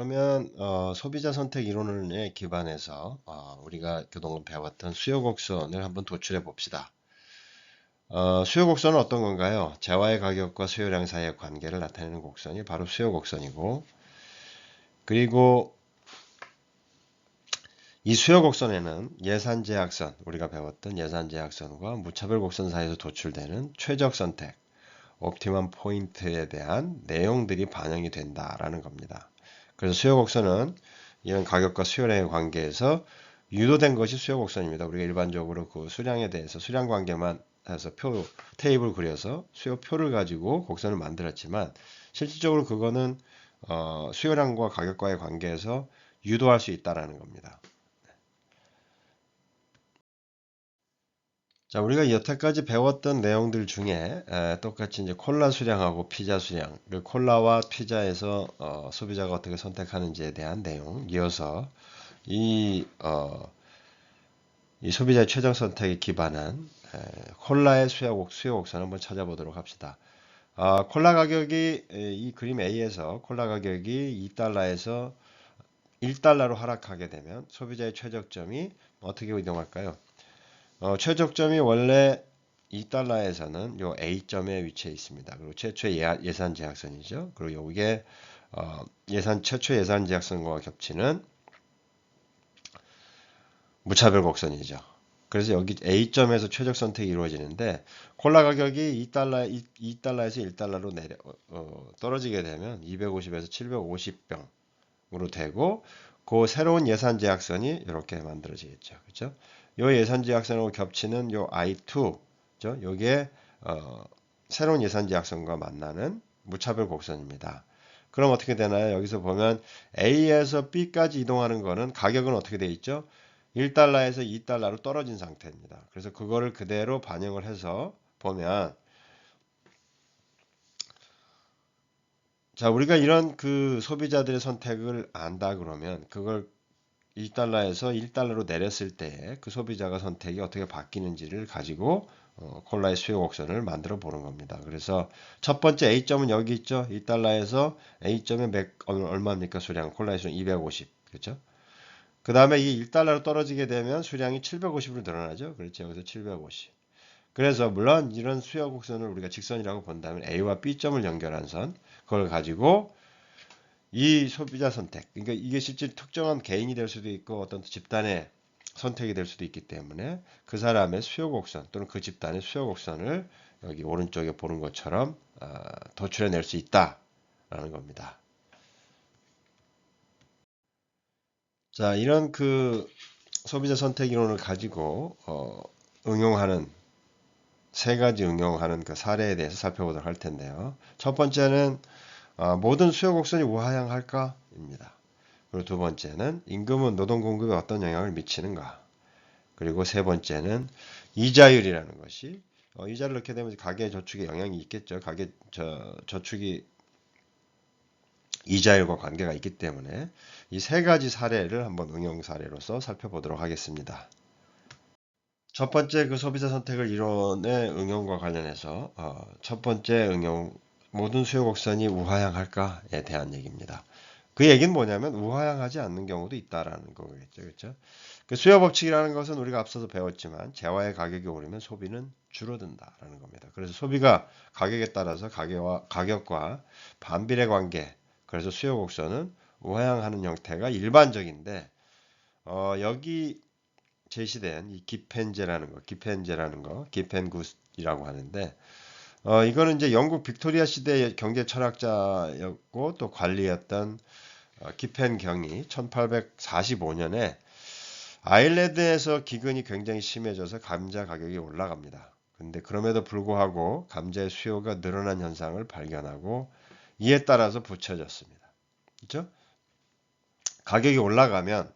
그러면 소비자 선택 이론에 기반해서 우리가 그동안 배웠던 수요 곡선을 한번 도출해 봅시다. 수요 곡선은 어떤 건가요? 재화의 가격과 수요량 사이의 관계를 나타내는 곡선이 바로 수요 곡선이고, 그리고 이 수요 곡선에는 예산 제약선, 우리가 배웠던 예산 제약선과 무차별 곡선 사이에서 도출되는 최적 선택, 옵티멈 포인트에 대한 내용들이 반영이 된다라는 겁니다. 그래서 수요 곡선은 이런 가격과 수요량의 관계에서 유도된 것이 수요 곡선입니다. 우리가 일반적으로 그 수량에 대해서 수량 관계만 해서 테이블 그려서 수요표를 가지고 곡선을 만들었지만 실질적으로 그거는 수요량과 가격과의 관계에서 유도할 수 있다라는 겁니다. 자, 우리가 여태까지 배웠던 내용들 중에 똑같이 이제 콜라 수량하고 피자 수량, 그리고 콜라와 피자에서 소비자가 어떻게 선택하는지에 대한 내용 이어서 이, 이 소비자의 최종 선택에 기반한 콜라의 수요 곡선 한번 찾아보도록 합시다. 콜라 가격이 이 그림 A에서 콜라 가격이 2달러에서 1달러로 하락하게 되면 소비자의 최저점이 어떻게 이동할까요? 최저점이 원래 2달러에서는 요 A점에 위치해 있습니다. 그리고 최초의 예산 제약선이죠. 그리고 이게 최초 예산 제약선과 겹치는 무차별 곡선이죠. 그래서 여기 A점에서 최적 선택이 이루어지는데 콜라 가격이 2달러에서 1달러로 떨어지게 되면 250에서 750병으로 되고 그 새로운 예산 제약선이 이렇게 만들어지겠죠. 그렇죠? 요 예산 제약선하고 겹치는 요 I2죠. 요게 새로운 예산 제약선과 만나는 무차별 곡선입니다. 그럼 어떻게 되나요? 여기서 보면 A에서 B까지 이동하는 거는 가격은 어떻게 돼 있죠? 1달러에서 2달러로 떨어진 상태입니다. 그래서 그거를 그대로 반영을 해서 보면 자, 우리가 이런 그 소비자들의 선택을 안다 그러면 그걸 2달러에서 1달러로 내렸을 때 그 소비자가 선택이 어떻게 바뀌는지를 가지고 콜라의 수요 곡선을 만들어 보는 겁니다. 그래서 첫 번째 A점은 여기 있죠. 2달러에서 A점에 얼마입니까? 수량 콜라의 수량 250. 그렇죠? 그 다음에 이 1달러로 떨어지게 되면 수량이 750으로 늘어나죠. 그렇죠. 여기서 750. 그래서 물론 이런 수요 곡선을 우리가 직선이라고 본다면 A와 B점을 연결한 선, 그걸 가지고 이 소비자 선택, 그러니까 이게 실제 특정한 개인이 될 수도 있고 어떤 집단의 선택이 될 수도 있기 때문에 그 사람의 수요 곡선 또는 그 집단의 수요 곡선을 여기 오른쪽에 보는 것처럼 도출해낼 수 있다라는 겁니다. 자, 이런 그 소비자 선택 이론을 가지고 응용하는 세 가지 응용하는 그 사례에 대해서 살펴보도록 할 텐데요. 첫 번째는 모든 수요 곡선이 우하향할까입니다. 그리고 두 번째는 임금은 노동 공급에 어떤 영향을 미치는가. 그리고 세 번째는 이자율이라는 것이 이자를 넣게 되면 가계 저축에 영향이 있겠죠. 가계 저축이 이자율과 관계가 있기 때문에 이 세 가지 사례를 한번 응용 사례로서 살펴보도록 하겠습니다. 첫 번째 그 소비자 선택을 이론의 응용과 관련해서 첫 번째 응용 모든 수요 곡선이 우하향할까에 대한 얘기입니다. 그 얘기는 뭐냐면 우하향하지 않는 경우도 있다라는 거겠죠. 그렇죠? 그 수요 법칙이라는 것은 우리가 앞서서 배웠지만 재화의 가격이 오르면 소비는 줄어든다라는 겁니다. 그래서 소비가 가격에 따라서 가격과 반비례 관계, 그래서 수요 곡선은 우하향하는 형태가 일반적인데 여기 제시된 이 기펜굿이라고 하는데 이거는 이제 영국 빅토리아 시대의 경제 철학자였고 또 관리였던 기펜 경이 1845년에 아일랜드에서 기근이 굉장히 심해져서 감자 가격이 올라갑니다. 근데 그럼에도 불구하고 감자의 수요가 늘어난 현상을 발견하고 이에 따라서 붙여졌습니다. 그렇죠? 가격이 올라가면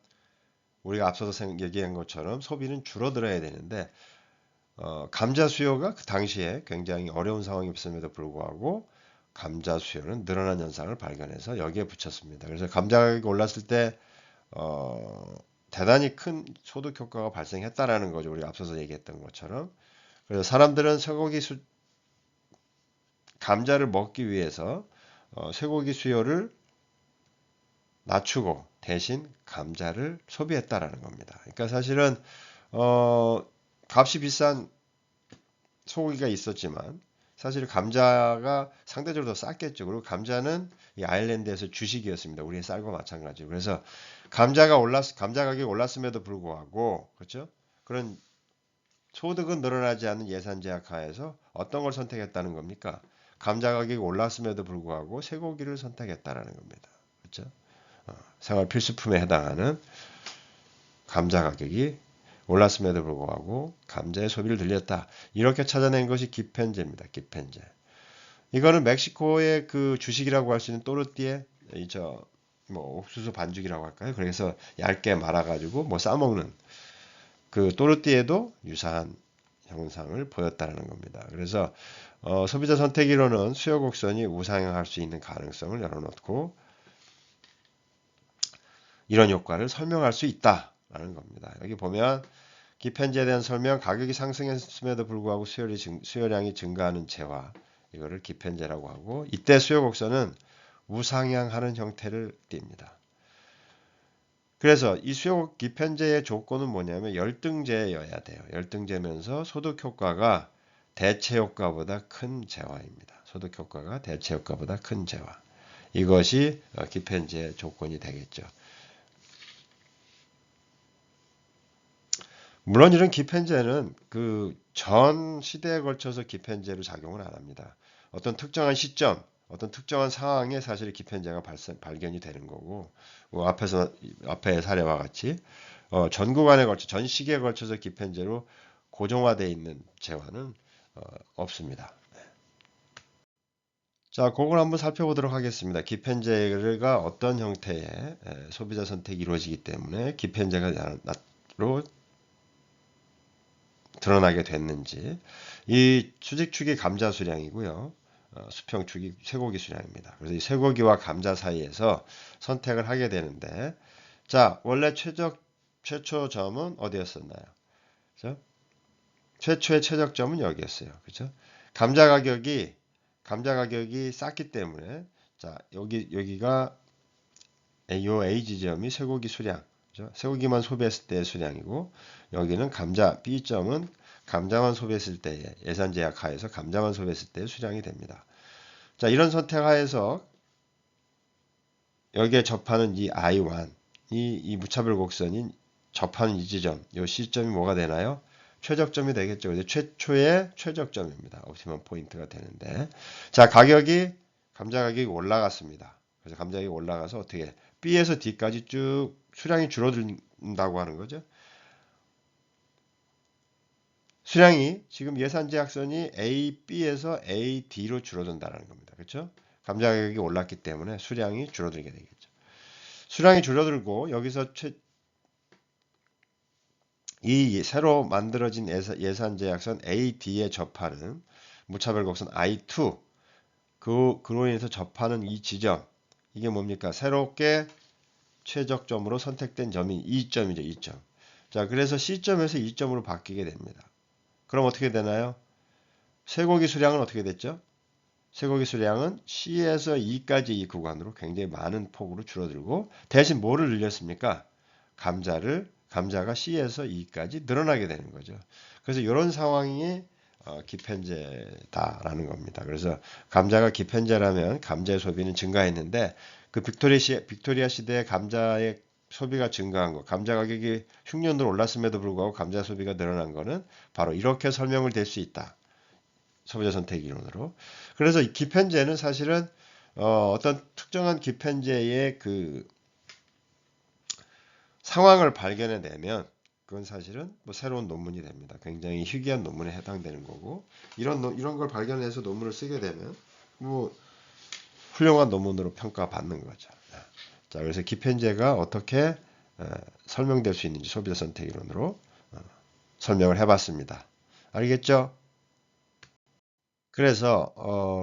우리가 앞서서 얘기한 것처럼 소비는 줄어들어야 되는데 감자 수요가 그 당시에 굉장히 어려운 상황이 없음에도 불구하고 감자 수요는 늘어난 현상을 발견해서 여기에 붙였습니다. 그래서 감자 가격이 올랐을 때 대단히 큰 소득 효과가 발생했다라는 거죠. 우리가 앞서서 얘기했던 것처럼. 그래서 사람들은 감자를 먹기 위해서 쇠고기 수요를 낮추고 대신 감자를 소비했다라는 겁니다. 그러니까 사실은 어, 값이 비싼 소고기가 있었지만 사실 감자가 상대적으로 더 쌌겠죠. 그리고 감자는 이 아일랜드에서 주식이었습니다. 우리의 쌀과 마찬가지로. 그래서 감자 가격이 올랐음에도 불구하고 그렇죠? 그런 소득은 늘어나지 않는 예산 제약 하에서 어떤 걸 선택했다는 겁니까? 감자 가격이 올랐음에도 불구하고 쇠고기를 선택했다라는 겁니다. 그렇죠? 생활 필수품에 해당하는 감자 가격이 올랐음에도 불구하고 감자의 소비를 늘렸다. 이렇게 찾아낸 것이 기펜제입니다. 기펜제. 이거는 멕시코의 그 주식이라고 할 수 있는 또르띠에 이저 뭐 옥수수 반죽이라고 할까요? 그래서 얇게 말아가지고 뭐 싸먹는 그 또르띠에도 유사한 형상을 보였다는 겁니다. 그래서 소비자 선택이론은 수요 곡선이 우상향할 수 있는 가능성을 열어놓고 이런 효과를 설명할 수 있다라는 겁니다. 여기 보면 기펜제에 대한 설명, 가격이 상승했음에도 불구하고 수요량이 증가하는 재화, 이거를 기펜제라고 하고 이때 수요 곡선은 우상향하는 형태를 띱니다. 그래서 이 수요 기펜제의 조건은 뭐냐면 열등제여야 돼요. 열등제면서 소득 효과가 대체 효과보다 큰 재화입니다. 소득 효과가 대체 효과보다 큰 재화. 이것이 기펜제의 조건이 되겠죠. 물론 이런 기펜제는 그 전 시대에 걸쳐서 기펜제로 작용을 안 합니다. 어떤 특정한 시점, 어떤 특정한 상황에 사실 기펜제가 발견이 되는 거고, 앞에 사례와 같이 전 구간에 걸쳐, 전 시기에 걸쳐서 기펜제로 고정화되어 있는 재화는 없습니다. 자, 그걸 한번 살펴보도록 하겠습니다. 기펜제가 어떤 형태의 소비자 선택이 이루어지기 때문에 기펜제가 로 드러나게 됐는지. 이 수직축이 감자 수량이고요. 수평축이 쇠고기 수량입니다. 그래서 이 쇠고기와 감자 사이에서 선택을 하게 되는데, 자, 원래 최초점은 어디였었나요? 그죠? 최초의 최저점은 여기였어요. 그죠? 감자 가격이 쌌기 때문에, 자, 여기가 요 A 지점이 쇠고기 수량, 그죠? 쇠고기만 소비했을 때의 수량이고, 여기는 감자 B점은 감자만 소비했을 때의 예산 제약 하에서 감자만 소비했을 때의 수량이 됩니다. 자, 이런 선택 하에서 여기에 접하는 이 I1, 이 무차별 곡선인 접하는 이 지점, 이 C점이 뭐가 되나요? 최적점이 되겠죠. 그래서 최초의 최적점입니다. 옵티멈 포인트가 되는데, 자, 감자 가격이 올라갔습니다. 그래서 감자 가격이 올라가서 어떻게 B에서 D까지 쭉 수량이 줄어든다고 하는 거죠. 수량이 지금 예산 제약선이 A, B에서 A, D로 줄어든다는 겁니다. 그렇죠? 감자 가격이 올랐기 때문에 수량이 줄어들게 되겠죠. 수량이 줄어들고 여기서 이 새로 만들어진 예산 제약선 AD에 접하는 무차별 곡선 I2 그로 인해서 접하는 이 지점 이게 뭡니까? 새롭게 최적점으로 선택된 점이 2점이죠. 2점. 자, 그래서 C점에서 2점으로 바뀌게 됩니다. 그럼 어떻게 되나요? 쇠고기 수량은 어떻게 됐죠? 쇠고기 수량은 C에서 E까지 이 구간으로 굉장히 많은 폭으로 줄어들고 대신 뭐를 늘렸습니까? 감자가 C에서 E까지 늘어나게 되는 거죠. 그래서 이런 상황이 기펜제다라는 겁니다. 그래서 감자가 기펜제라면 감자의 소비는 증가했는데 그 빅토리아 시대에 감자의 소비가 증가한 거, 감자 가격이 흉년으로 올랐음에도 불구하고 감자 소비가 늘어난 거는 바로 이렇게 설명을 될 수 있다. 소비자 선택 이론으로. 그래서 이 기펜제는 사실은 어떤 특정한 기펜제의 그 상황을 발견해내면 그건 사실은 뭐 새로운 논문이 됩니다. 굉장히 희귀한 논문에 해당되는 거고 이런 걸 발견해서 논문을 쓰게 되면 뭐 훌륭한 논문으로 평가받는 거죠. 자, 그래서 기펜제가 어떻게 설명될 수 있는지 소비자 선택 이론으로 설명을 해봤습니다. 알겠죠? 그래서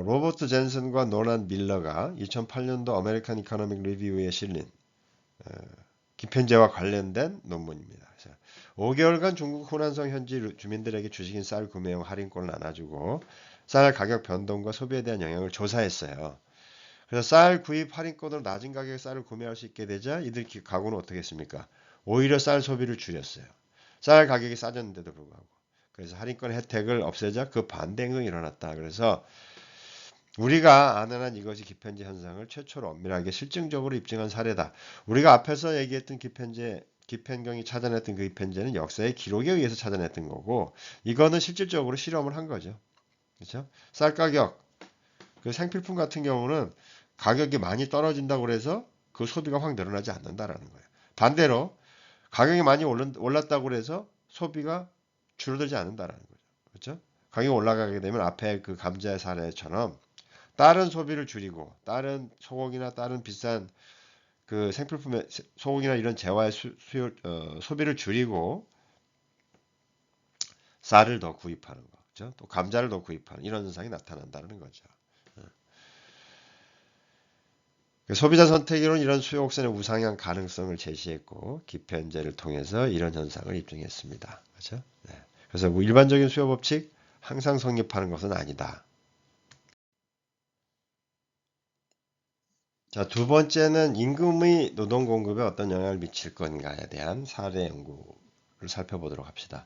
로버트 젠슨과 노란 밀러가 2008년도 아메리칸 이코노믹 리뷰에 실린 기펜제와 관련된 논문입니다. 5개월간 중국 후난성 현지 주민들에게 주식인 쌀 구매용 할인권을 나눠주고 쌀 가격 변동과 소비에 대한 영향을 조사했어요. 그래서 쌀 구입 할인권으로 낮은 가격에 쌀을 구매할 수 있게 되자 이들 가구는 어떻게 했습니까? 오히려 쌀 소비를 줄였어요. 쌀 가격이 싸졌는데도 불구하고. 그래서 할인권 혜택을 없애자 그 반대 행동이 일어났다. 그래서 우리가 아는 한 이것이 기편제 현상을 최초로 엄밀하게 실증적으로 입증한 사례다. 우리가 앞에서 얘기했던 기편경이 찾아냈던 그 기편제는 역사의 기록에 의해서 찾아냈던 거고, 이거는 실질적으로 실험을 한 거죠. 그렇죠? 쌀 가격, 그 생필품 같은 경우는 가격이 많이 떨어진다고 해서 그 소비가 확 늘어나지 않는다라는 거예요. 반대로 가격이 많이 올랐다고 해서 소비가 줄어들지 않는다라는 거죠. 그렇죠? 가격이 올라가게 되면 앞에 그 감자의 사례처럼 다른 소비를 줄이고 다른 소고기나 다른 비싼 그 생필품의 소고기나 이런 재화의 소비를 줄이고 쌀을 더 구입하는 거, 그렇죠? 또 감자를 더 구입하는 이런 현상이 나타난다는 거죠. 소비자 선택으로는 이런 수요 곡선의 우상향 가능성을 제시했고 기편제를 통해서 이런 현상을 입증했습니다. 그렇죠? 네. 그래서 뭐 일반적인 수요 법칙 항상 성립하는 것은 아니다. 자, 두 번째는 임금의 노동 공급에 어떤 영향을 미칠 건가에 대한 사례 연구를 살펴보도록 합시다.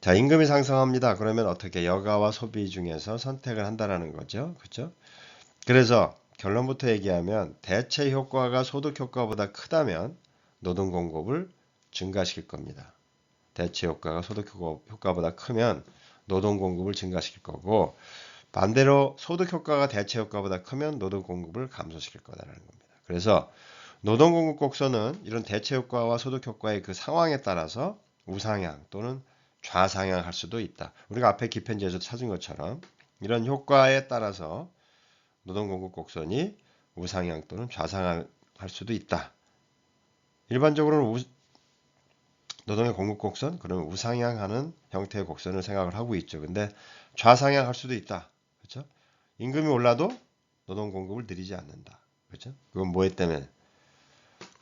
자, 임금이 상승합니다. 그러면 어떻게 여가와 소비 중에서 선택을 한다라는 거죠. 그렇죠? 그래서 결론부터 얘기하면 대체 효과가 소득 효과보다 크다면 노동 공급을 증가시킬 겁니다. 대체 효과가 소득 효과보다 크면 노동 공급을 증가시킬 거고 반대로 소득 효과가 대체 효과보다 크면 노동 공급을 감소시킬 거다라는 겁니다. 그래서 노동 공급 곡선은 이런 대체 효과와 소득 효과의 그 상황에 따라서 우상향 또는 좌상향할 수도 있다. 우리가 앞에 기편제에서 찾은 것처럼 이런 효과에 따라서 노동 공급 곡선이 우상향 또는 좌상향할 수도 있다. 일반적으로는 노동의 공급 곡선, 그러면 우상향하는 형태의 곡선을 생각을 하고 있죠. 근데 좌상향할 수도 있다. 그렇죠? 임금이 올라도 노동 공급을 늘리지 않는다. 그렇죠? 그건 뭐에 때문에?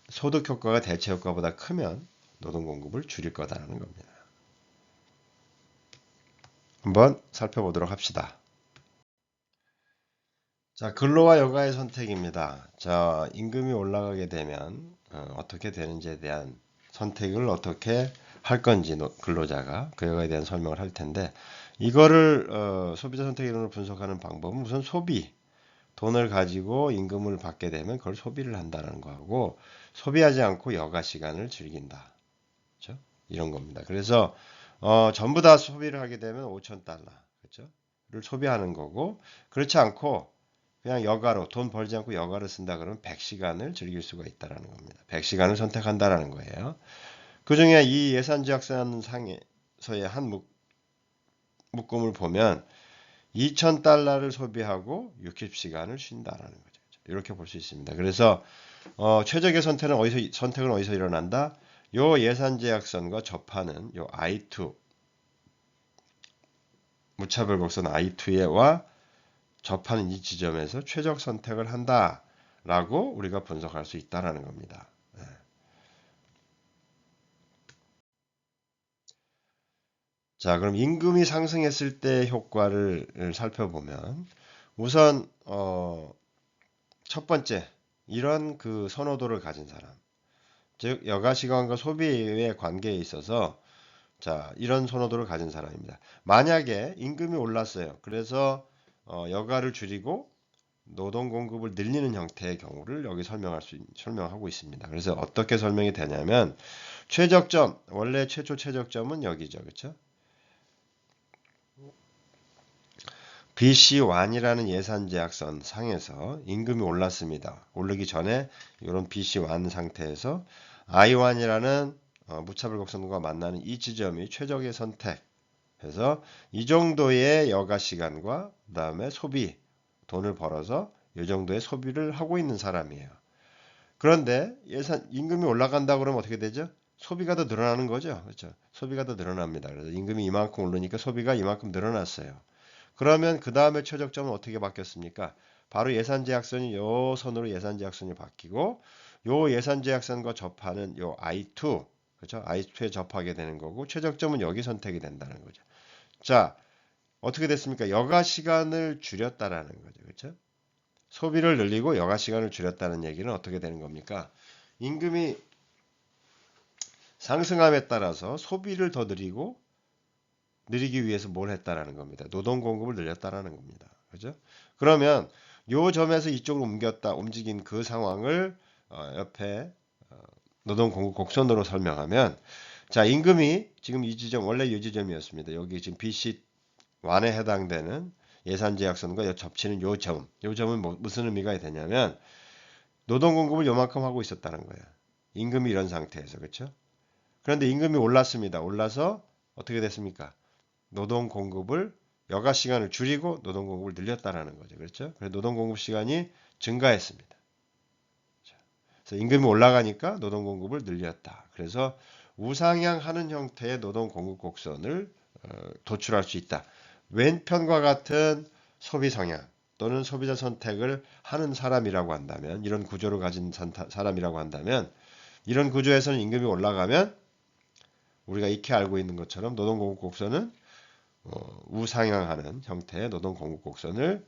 소득 효과가 대체 효과보다 크면 노동 공급을 줄일 거다라는 겁니다. 한번 살펴보도록 합시다. 자, 근로와 여가의 선택입니다. 자, 임금이 올라가게 되면 어떻게 되는지에 대한 선택을 어떻게 할 건지 근로자가 그 여가에 대한 설명을 할 텐데 이거를 소비자 선택 이론을 분석하는 방법은 우선 소비, 돈을 가지고 임금을 받게 되면 그걸 소비를 한다는 거하고 소비하지 않고 여가 시간을 즐긴다. 그렇죠? 이런 겁니다. 그래서 전부 다 소비를 하게 되면 5,000달러, 그렇죠? 를 소비하는 거고 그렇지 않고 그냥 여가로 돈 벌지 않고 여가를 쓴다 그러면 100시간을 즐길 수가 있다라는 겁니다. 100시간을 선택한다라는 거예요. 그중에 이 예산제약선 상에서의 한 묶음을 보면 2,000달러를 소비하고 60시간을 쉰다라는 거죠. 이렇게 볼 수 있습니다. 그래서 최적의 선택은 어디서 일어난다? 요 예산제약선과 접하는 요 I2 무차별 곡선 I2와 접하는 이 지점에서 최적 선택을 한다라고 우리가 분석할 수 있다라는 겁니다. 네. 자, 그럼 임금이 상승했을 때 효과를 살펴보면 우선 첫 번째 이런 그 선호도를 가진 사람, 즉 여가 시간과 소비의 관계에 있어서 자, 이런 선호도를 가진 사람입니다. 만약에 임금이 올랐어요. 그래서 여가를 줄이고 노동 공급을 늘리는 형태의 경우를 여기 설명하고 있습니다. 그래서 어떻게 설명이 되냐면 최적점, 원래 최초 최적점은 여기죠. 그렇죠? BC1이라는 예산 제약선 상에서 임금이 올랐습니다. 오르기 전에 이런 BC1 상태에서 I1이라는 무차별 곡선과 만나는 이 지점이 최적의 선택해서 이 정도의 여가 시간과 그다음에 소비, 돈을 벌어서 이 정도의 소비를 하고 있는 사람이에요. 그런데 임금이 올라간다 그러면 어떻게 되죠? 소비가 더 늘어나는 거죠. 그렇죠? 소비가 더 늘어납니다. 그래서 임금이 이만큼 오르니까 소비가 이만큼 늘어났어요. 그러면 그 다음에 최적점은 어떻게 바뀌었습니까? 바로 예산제약선이 요 선으로 예산제약선이 바뀌고 요 예산제약선과 접하는 요 I2, 그렇죠? I2에 접하게 되는 거고 최적점은 여기 선택이 된다는 거죠. 자, 어떻게 됐습니까? 여가 시간을 줄였다라는 거죠. 그렇죠? 소비를 늘리고 여가 시간을 줄였다는 얘기는 어떻게 되는 겁니까? 임금이 상승함에 따라서 소비를 더 늘리기 위해서 뭘 했다라는 겁니다. 노동 공급을 늘렸다라는 겁니다. 그죠? 그러면 요 점에서 이쪽으로 움직인 그 상황을 옆에 노동 공급 곡선으로 설명하면, 자, 임금이 지금 이 지점, 원래 이 지점이었습니다. 여기 지금 BC1에 해당되는 예산제약선과 접치는 요 점은 무슨 의미가 되냐면 노동 공급을 요만큼 하고 있었다는 거예요. 임금이 이런 상태에서. 그렇죠? 그런데 임금이 올랐습니다. 올라서 어떻게 됐습니까? 노동 공급을 여가 시간을 줄이고 노동 공급을 늘렸다라는 거죠. 그렇죠? 그래서 노동 공급 시간이 증가했습니다. 그래서 임금이 올라가니까 노동 공급을 늘렸다. 그래서 우상향하는 형태의 노동 공급 곡선을 도출할 수 있다. 왼편과 같은 소비 성향 또는 소비자 선택을 하는 사람이라고 한다면, 이런 구조를 가진 사람이라고 한다면, 이런 구조에서는 임금이 올라가면 우리가 익히 알고 있는 것처럼 노동 공급 곡선은 우상향하는 형태의 노동 공급 곡선을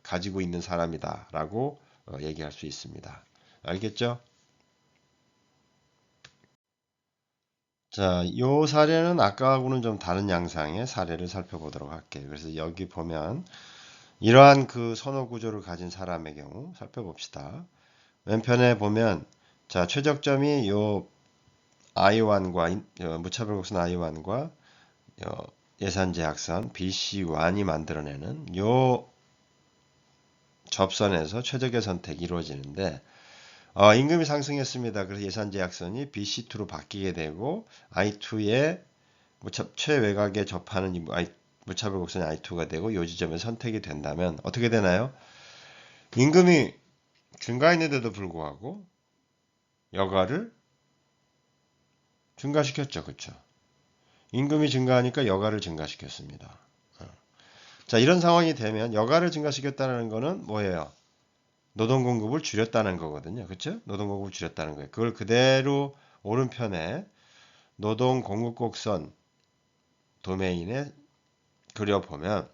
가지고 있는 사람이다라고 얘기할 수 있습니다. 알겠죠? 자, 이 사례는 아까하고는 좀 다른 양상의 사례를 살펴보도록 할게요. 그래서 여기 보면 이러한 그 선호 구조를 가진 사람의 경우 살펴봅시다. 왼편에 보면, 자, 최적점이 요 I1과 무차별 곡선 I1과 예산제약선 BC1이 만들어내는 요 접선에서 최적의 선택이 이루어지는데, 임금이 상승했습니다. 그래서 예산제약선이 BC2로 바뀌게 되고 I2에 최외곽에 접하는 무차별 곡선이 I2가 되고 이 지점에 선택이 된다면 어떻게 되나요? 임금이 증가했는데도 불구하고 여가를 증가시켰죠. 그렇죠? 임금이 증가하니까 여가를 증가시켰습니다. 자, 이런 상황이 되면 여가를 증가시켰다는 거는 뭐예요? 노동 공급을 줄였다는 거거든요. 그렇죠? 노동 공급을 줄였다는 거예요. 그걸 그대로 오른편에 노동 공급 곡선 도메인에 그려보면,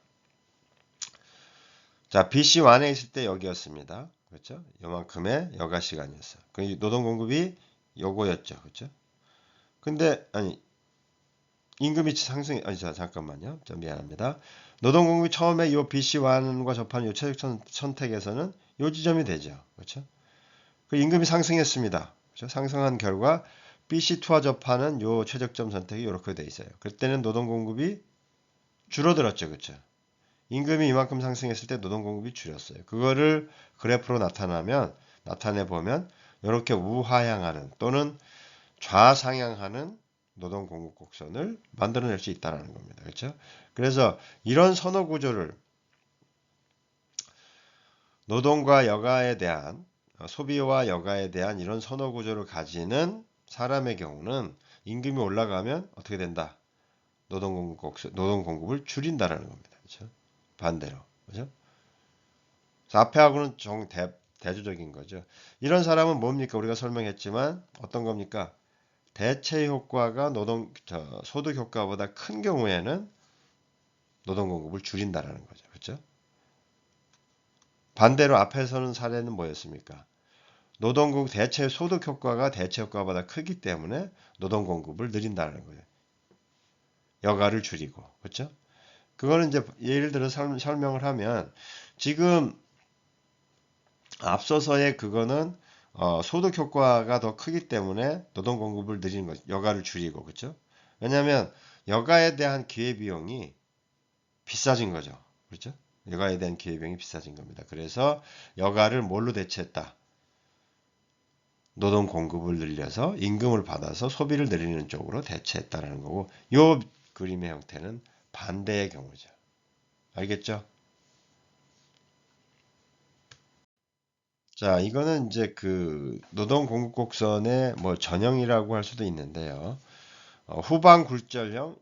자, BC1에 있을 때 여기였습니다. 그렇죠? 요만큼의 여가 시간이었어요. 그 노동 공급이 요거였죠. 그렇죠? 근데 임금이 잠깐만요. 좀 미안합니다. 노동 공급이 처음에 요 BC1과 접하는 요 최적 선택에서는 요 지점이 되죠. 그렇죠? 그 임금이 상승했습니다. 그렇죠? 상승한 결과 BC2와 접하는 요 최적점 선택이 이렇게 돼 있어요. 그때는 노동 공급이 줄어들었죠. 그렇죠? 임금이 이만큼 상승했을 때 노동 공급이 줄였어요. 그거를 그래프로 나타내 보면 이렇게 우하향하는 또는 좌상향하는 노동 공급 곡선을 만들어낼 수 있다는 겁니다. 그렇죠? 그래서 이런 선호 구조를 노동과 여가에 대한 소비와 여가에 대한 이런 선호 구조를 가지는 사람의 경우는 임금이 올라가면 어떻게 된다? 노동 공급을 줄인다라는 겁니다. 그렇죠? 반대로. 그렇죠? 앞에하고는 대조적인 거죠. 이런 사람은 뭡니까? 우리가 설명했지만 어떤 겁니까? 대체 효과가 소득 효과보다 큰 경우에는 노동 공급을 줄인다라는 거죠. 그렇죠? 반대로 앞에서는 사례는 뭐였습니까? 노동 공급 대체 소득 효과가 대체 효과보다 크기 때문에 노동 공급을 늘린다는 거예요. 여가를 줄이고. 그렇죠? 그거는 이제 예를 들어 설명을 하면, 지금 앞서서의 그거는 소득 효과가 더 크기 때문에 노동 공급을 늘리는 거죠. 여가를 줄이고. 그렇죠? 왜냐하면 여가에 대한 기회비용이 비싸진 거죠. 그렇죠? 여가에 대한 기회비용이 비싸진 겁니다. 그래서 여가를 뭘로 대체했다? 노동 공급을 늘려서 임금을 받아서 소비를 늘리는 쪽으로 대체했다라는 거고, 이 그림의 형태는 반대의 경우죠. 알겠죠? 자, 이거는 이제 그 노동 공급 곡선의 뭐 전형이라고 할 수도 있는데요. 후방 굴절형,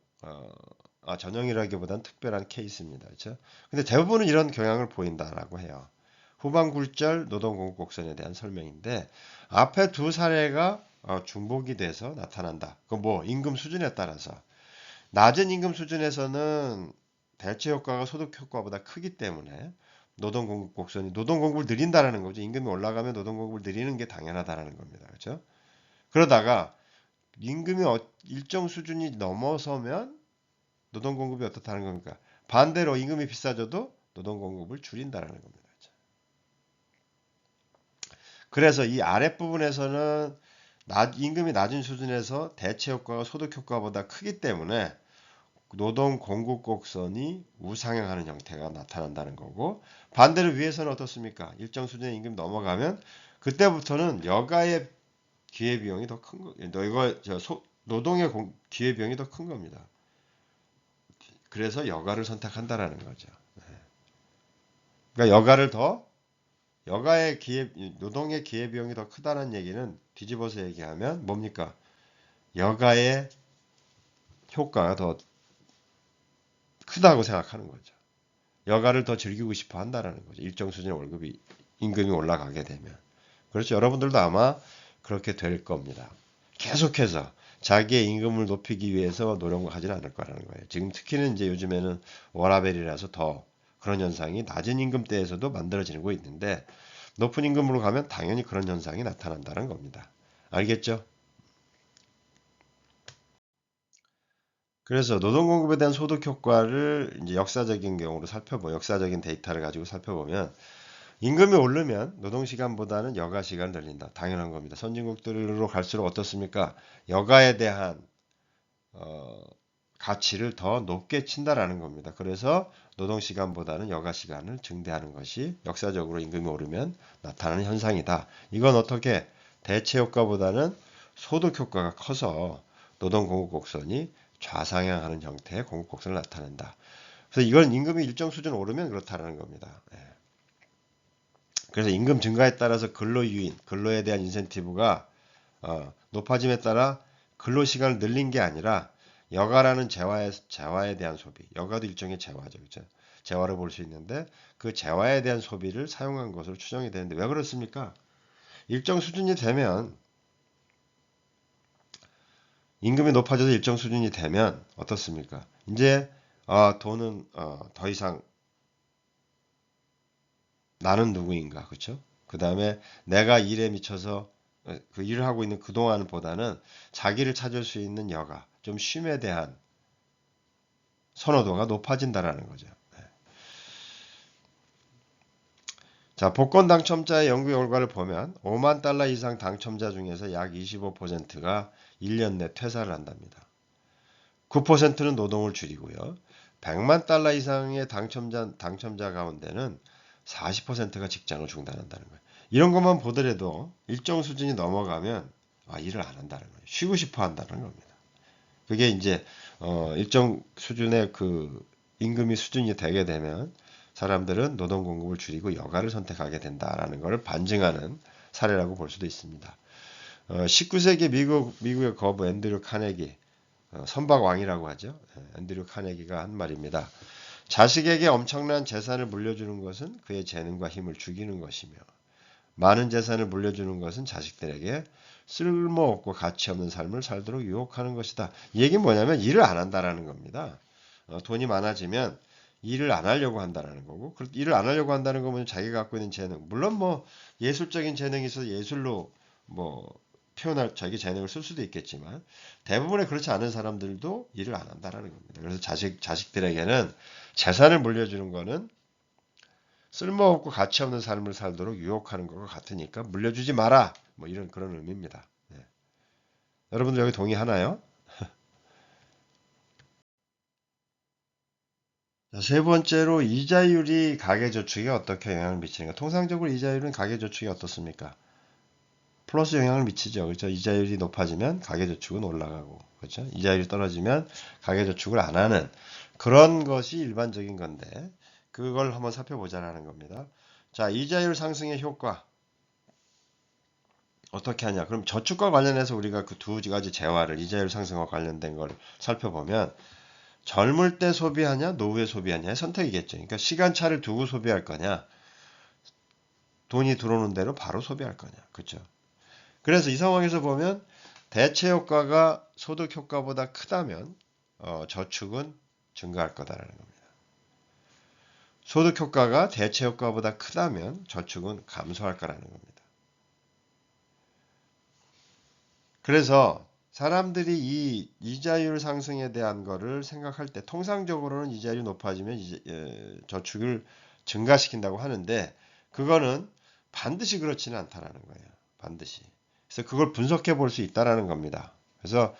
전형이라기보다는 특별한 케이스입니다. 그렇죠? 근데 대부분은 이런 경향을 보인다라고 해요. 후방 굴절 노동 공급 곡선에 대한 설명인데, 앞에 두 사례가 중복이 돼서 나타난다. 그 뭐 임금 수준에 따라서 낮은 임금 수준에서는 대체 효과가 소득 효과보다 크기 때문에 노동 공급 곡선이 노동 공급을 늘린다라는 거죠. 임금이 올라가면 노동 공급을 늘리는 게 당연하다라는 겁니다. 그렇죠? 그러다가 임금이 일정 수준이 넘어서면 노동 공급이 어떻다는 겁니까? 반대로 임금이 비싸져도 노동 공급을 줄인다라는 겁니다. 그렇죠? 그래서 이 아랫부분에서는 임금이 낮은 수준에서 대체 효과가 소득 효과보다 크기 때문에 노동 공급 곡선이 우상향하는 형태가 나타난다는 거고, 반대로 위에서는 어떻습니까? 일정 수준의 임금이 넘어가면 그때부터는 여가의 기회비용이 더 큰 거, 노동의 기회비용이 더 큰 겁니다. 그래서 여가를 선택한다라는 거죠. 그러니까 노동의 기회비용이 더 크다는 얘기는 뒤집어서 얘기하면 뭡니까? 여가의 효과가 더 크다고 생각하는 거죠. 여가를 더 즐기고 싶어 한다라는 거죠. 일정 수준의 임금이 올라가게 되면. 그렇죠. 여러분들도 아마 그렇게 될 겁니다. 계속해서 자기의 임금을 높이기 위해서 노력을 하지는 않을 거라는 거예요. 지금 특히는 이제 요즘에는 워라밸이라서 더 그런 현상이 낮은 임금대에서도 만들어지고 있는데, 높은 임금으로 가면 당연히 그런 현상이 나타난다는 겁니다. 알겠죠? 그래서 노동 공급에 대한 소득 효과를 이제 역사적인 데이터를 가지고 살펴보면, 임금이 오르면 노동 시간보다는 여가 시간을 늘린다. 당연한 겁니다. 선진국들로 갈수록 어떻습니까? 여가에 대한 가치를 더 높게 친다라는 겁니다. 그래서 노동 시간보다는 여가 시간을 증대하는 것이 역사적으로 임금이 오르면 나타나는 현상이다. 이건 어떻게 대체 효과보다는 소득 효과가 커서 노동 공급 곡선이 좌상향하는 형태의 공급 곡선을 나타낸다. 그래서 이건 임금이 일정 수준 오르면 그렇다는 겁니다. 그래서 임금 증가에 따라서 근로유인, 근로에 대한 인센티브가 높아짐에 따라 근로 시간을 늘린 게 아니라 여가라는 재화에 대한 소비, 여가도 일종의 재화죠, 그렇죠? 재화로 볼 수 있는데 그 재화에 대한 소비를 사용한 것으로 추정이 되는데 왜 그렇습니까? 일정 수준이 되면 임금이 높아져서 일정 수준이 되면 어떻습니까? 이제 돈은 더 이상 나는 누구인가, 그렇죠? 그 다음에 내가 일에 미쳐서 그 일을 하고 있는 그동안보다는 자기를 찾을 수 있는 여가, 좀 쉼에 대한 선호도가 높아진다라는 거죠. 자, 복권 당첨자의 연구 결과를 보면 5만 달러 이상 당첨자 중에서 약 25%가 1년 내 퇴사를 한답니다. 9%는 노동을 줄이고요. 100만 달러 이상의 당첨자 가운데는 40%가 직장을 중단한다는 거예요. 이런 것만 보더라도 일정 수준이 넘어가면 일을 안 한다는 거예요. 쉬고 싶어 한다는 겁니다. 그게 이제 일정 수준의 그 임금이 수준이 되게 되면 사람들은 노동 공급을 줄이고 여가를 선택하게 된다라는 것을 반증하는 사례라고 볼 수도 있습니다. 19세기 미국의 거부 앤드류 카네기, 선박왕이라고 하죠. 앤드류 카네기가 한 말입니다. 자식에게 엄청난 재산을 물려주는 것은 그의 재능과 힘을 죽이는 것이며, 많은 재산을 물려주는 것은 자식들에게 쓸모없고 가치 없는 삶을 살도록 유혹하는 것이다. 이 얘기는 뭐냐면 일을 안 한다라는 겁니다. 돈이 많아지면 일을 안 하려고 한다라는 거고, 일을 안 하려고 한다는 거면 자기가 갖고 있는 재능, 물론 뭐 예술적인 재능이 있어서 예술로 뭐 표현할 자기 재능을 쓸 수도 있겠지만 대부분의 그렇지 않은 사람들도 일을 안 한다라는 겁니다. 그래서 자식들에게는 재산을 물려주는 거는 쓸모없고 가치 없는 삶을 살도록 유혹하는 것과 같으니까 물려주지 마라. 뭐 이런 그런 의미입니다. 네. 여러분들 여기 동의하나요? 자, 세 번째로 이자율이 가계저축에 어떻게 영향을 미치는가? 통상적으로 이자율은 가계저축에 어떻습니까? 플러스 영향을 미치죠. 그렇죠? 이자율이 높아지면 가계저축은 올라가고, 그렇죠? 이자율이 떨어지면 가계저축을 안 하는 그런 것이 일반적인 건데, 그걸 한번 살펴보자라는 겁니다. 자, 이자율 상승의 효과 어떻게 하냐? 그럼 저축과 관련해서 우리가 그 두 가지 재화를 이자율 상승과 관련된 걸 살펴보면 젊을 때 소비하냐, 노후에 소비하냐의 선택이겠죠. 그러니까 시간차를 두고 소비할 거냐, 돈이 들어오는 대로 바로 소비할 거냐, 그렇죠? 그래서 이 상황에서 보면 대체 효과가 소득 효과보다 크다면 저축은 증가할 거다라는 겁니다. 소득 효과가 대체 효과보다 크다면 저축은 감소할 거라는 겁니다. 그래서 사람들이 이 이자율 상승에 대한 거를 생각할 때 통상적으로는 이자율이 높아지면 저축을 증가시킨다고 하는데 그거는 반드시 그렇지는 않다라는 거예요. 반드시. 그래서 그걸 분석해 볼 수 있다라는 겁니다. 그래서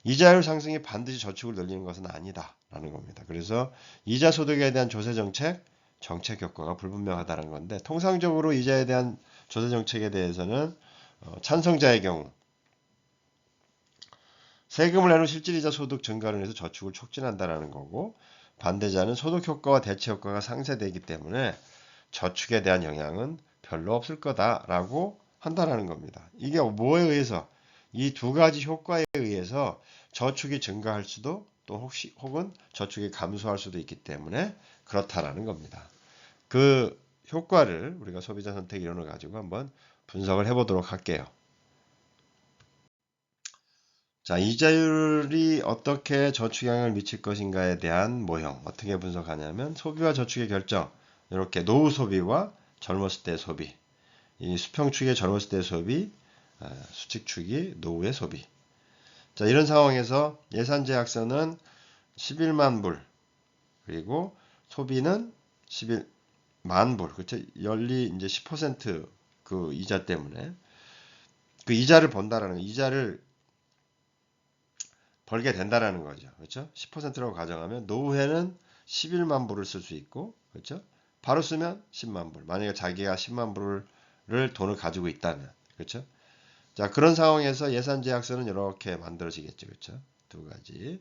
이자율 상승이 반드시 저축을 늘리는 것은 아니다라는 겁니다. 그래서 이자 소득에 대한 조세 정책 효과가 불분명하다는 건데 통상적으로 이자에 대한 조세 정책에 대해서는 찬성자의 경우 세금을 내는 실질이자 소득 증가를 해서 저축을 촉진한다라는 거고 반대자는 소득 효과와 대체 효과가 상쇄되기 때문에 저축에 대한 영향은 별로 없을 거다라고 한다라는 겁니다. 이게 뭐에 의해서 이 두 가지 효과에 의해서 저축이 증가할 수도 또 혹은 저축이 감소할 수도 있기 때문에 그렇다라는 겁니다. 그 효과를 우리가 소비자 선택 이론을 가지고 한번 분석을 해보도록 할게요. 자, 이자율이 어떻게 저축 영향을 미칠 것인가에 대한 모형 어떻게 분석하냐면 소비와 저축의 결정 이렇게 노후 소비와 젊었을 때 소비 이 수평축의 젊었을 때 소비 수직축이 노후의 소비 자 이런 상황에서 예산 제약서는 11만 불 그리고 소비는 11만 불 그렇죠 연리 이제 10%그 이자 때문에 그 이자를 번다라는 이자를 벌게 된다라는 거죠. 그렇죠? 10%라고 가정하면 노후에는 11만 불을 쓸 수 있고 그렇죠? 바로 쓰면 10만 불. 만약에 자기가 10만 불을 돈을 가지고 있다면 그렇죠? 자, 그런 상황에서 예산 제약서는 이렇게 만들어지겠죠. 그렇죠? 두 가지.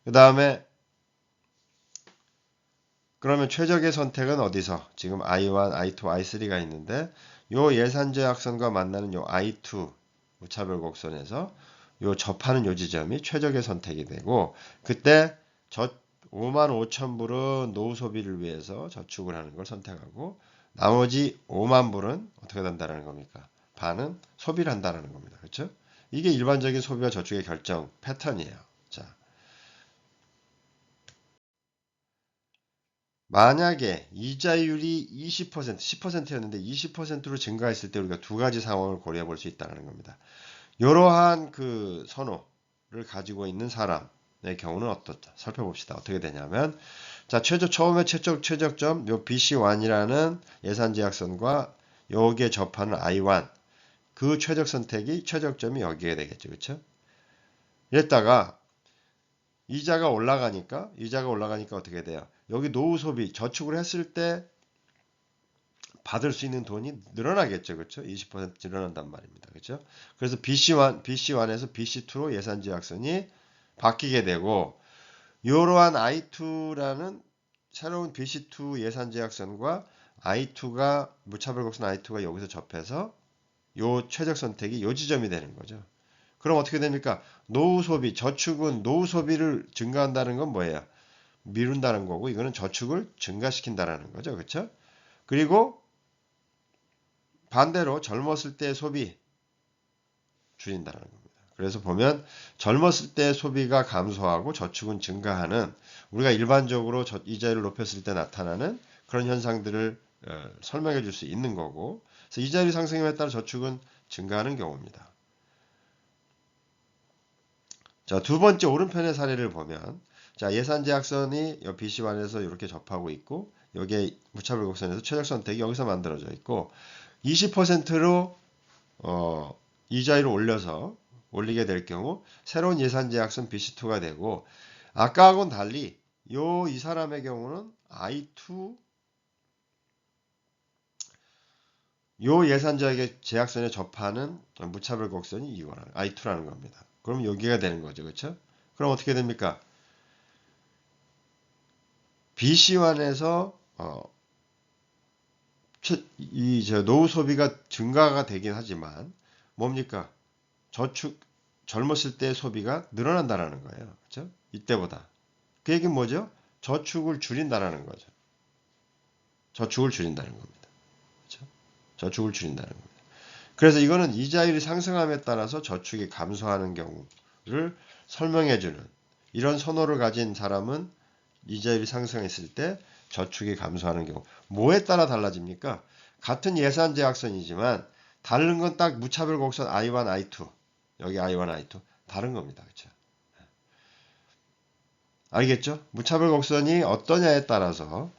그다음에 그러면 최적의 선택은 어디서? 지금 I1, I2, I3가 있는데 요 예산 제약선과 만나는 요 I2 무차별 곡선에서 요 접하는 요 지점이 최적의 선택이 되고 그때 5만 5천 불은 노후 소비를 위해서 저축을 하는 걸 선택하고 나머지 5만 불은 어떻게 된다는 겁니까? 반은 소비를 한다는 겁니다. 그렇죠? 이게 일반적인 소비와 저축의 결정 패턴이에요. 자, 만약에 이자율이 20%, 10%였는데 20%로 증가했을 때 우리가 두 가지 상황을 고려해 볼 수 있다는 겁니다. 이러한 그 선호를 가지고 있는 사람의 경우는 어떻다? 살펴봅시다. 어떻게 되냐면, 자, 처음에 최적점, 요 BC1이라는 예산 제약선과 여기에 접하는 I1, 그 최적 선택이, 최적점이 여기에 되겠죠. 그쵸? 이랬다가, 이자가 올라가니까 어떻게 돼요? 여기 노후 소비, 저축을 했을 때 받을 수 있는 돈이 늘어나겠죠. 그렇죠? 20% 늘어난단 말입니다. 그렇죠? 그래서 BC1에서 BC2로 예산 제약선이 바뀌게 되고 이러한 I2라는 새로운 BC2 예산 제약선과 I2가 무차별 곡선 I2가 여기서 접해서 요 최적 선택이 요 지점이 되는 거죠. 그럼 어떻게 됩니까? 노후 소비, 저축은 노후 소비를 증가한다는 건 뭐예요? 미룬다는 거고 이거는 저축을 증가시킨다라는 거죠. 그렇죠? 그리고 반대로 젊었을 때 소비 줄인다는 겁니다. 그래서 보면 젊었을 때 소비가 감소하고 저축은 증가하는 우리가 일반적으로 이자율을 높였을 때 나타나는 그런 현상들을 설명해 줄 수 있는 거고 그래서 이자율이 상승에 따라 저축은 증가하는 경우입니다. 자, 두 번째 오른편의 사례를 보면 자, 예산 제약선이 BC1에서 이렇게 접하고 있고 여기에 무차별 곡선에서 최적 선택이 여기서 만들어져 있고 20%로 이자율을 올리게 될 경우 새로운 예산 제약선 BC2가 되고 아까하고는 달리 이 사람의 경우는 I2 요 예산 제약선에 접하는 무차별 곡선이 이거라 I2라는 겁니다. 그럼 여기가 되는 거죠. 그렇죠? 그럼 어떻게 됩니까? BC1에서 노후 소비가 증가가 되긴 하지만 뭡니까? 젊었을 때 소비가 늘어난다라는 거예요. 그렇죠? 이때보다. 그 얘기는 뭐죠? 저축을 줄인다라는 거죠. 저축을 줄인다는 겁니다. 그렇죠? 저축을 줄인다는 겁니다. 그래서 이거는 이자율이 상승함에 따라서 저축이 감소하는 경우를 설명해주는 이런 선호를 가진 사람은 이자율이 상승했을 때 저축이 감소하는 경우 뭐에 따라 달라집니까? 같은 예산 제약선이지만 다른 건 딱 무차별 곡선 I1, I2 여기 I1, I2 다른 겁니다. 그렇죠? 알겠죠? 무차별 곡선이 어떠냐에 따라서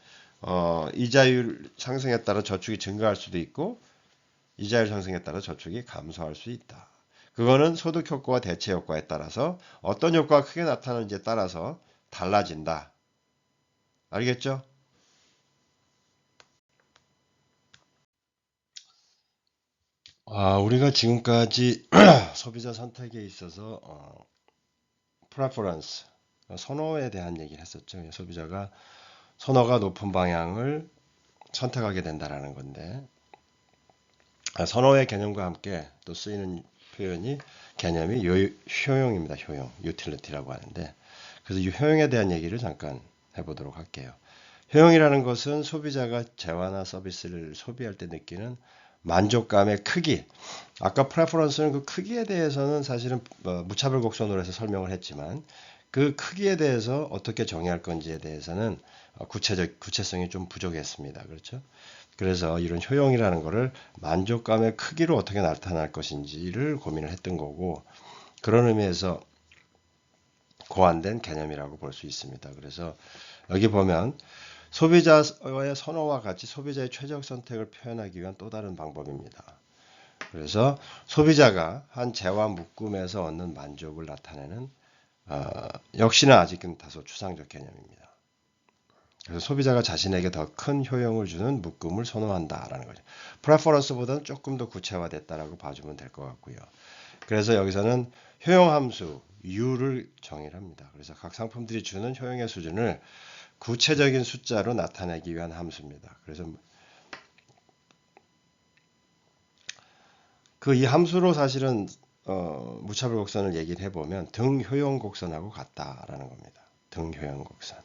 이자율 상승에 따라 저축이 증가할 수도 있고 이자율 상승에 따라 저축이 감소할 수 있다. 그거는 소득 효과와 대체 효과에 따라서 어떤 효과가 크게 나타나는지에 따라서 달라진다. 알겠죠? 우리가 지금까지 소비자 선택에 있어서 preference, 선호에 대한 얘기를 했었죠. 소비자가 선호가 높은 방향을 선택하게 된다라는 건데 선호의 개념과 함께 또 쓰이는 표현이 개념이 효용입니다. 효용, utility라고 하는데 그래서 이 효용에 대한 얘기를 잠깐 해보도록 할게요. 효용이라는 것은 소비자가 재화나 서비스를 소비할 때 느끼는 만족감의 크기. 아까 프레퍼런스는 그 크기에 대해서는 사실은 무차별 곡선으로 해서 설명을 했지만 그 크기에 대해서 어떻게 정의할 건지에 대해서는 구체성이 좀 부족했습니다. 그렇죠? 그래서 이런 효용이라는 것을 만족감의 크기로 어떻게 나타날 것인지를 고민을 했던 거고 그런 의미에서 고안된 개념이라고 볼 수 있습니다. 그래서 여기 보면 소비자의 선호와 같이 소비자의 최적 선택을 표현하기 위한 또 다른 방법입니다. 그래서 소비자가 한 재화 묶음에서 얻는 만족을 나타내는 역시나 아직은 다소 추상적 개념입니다. 그래서 소비자가 자신에게 더 큰 효용을 주는 묶음을 선호한다라는 거죠. 프레퍼런스보다는 조금 더 구체화됐다라고 봐주면 될 것 같고요. 그래서 여기서는 효용 함수 U를 정의를 합니다. 그래서 각 상품들이 주는 효용의 수준을 구체적인 숫자로 나타내기 위한 함수입니다. 그래서 이 함수로 사실은 무차별 곡선을 얘기를 해보면 등 효용 곡선하고 같다라는 겁니다. 등 효용 곡선.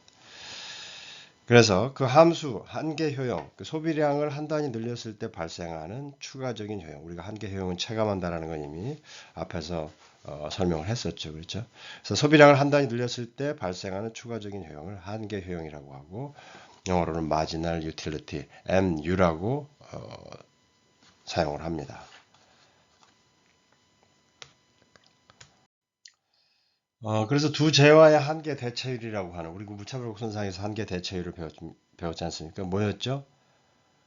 그래서 그 함수 한계 효용, 그 소비량을 한 단위 늘렸을 때 발생하는 추가적인 효용. 우리가 한계 효용은 체감한다라는 건 이미 앞에서 설명을 했었죠. 그렇죠? 그래서 소비량을 한 단위 늘렸을 때 발생하는 추가적인 효용을 한계 효용이라고 하고 영어로는 marginal utility, MU라고 사용을 합니다. 그래서 두 재화의 한계 대체율이라고 하는 우리 무차별 곡선상에서 한계 대체율을 배웠지 않습니까? 뭐였죠?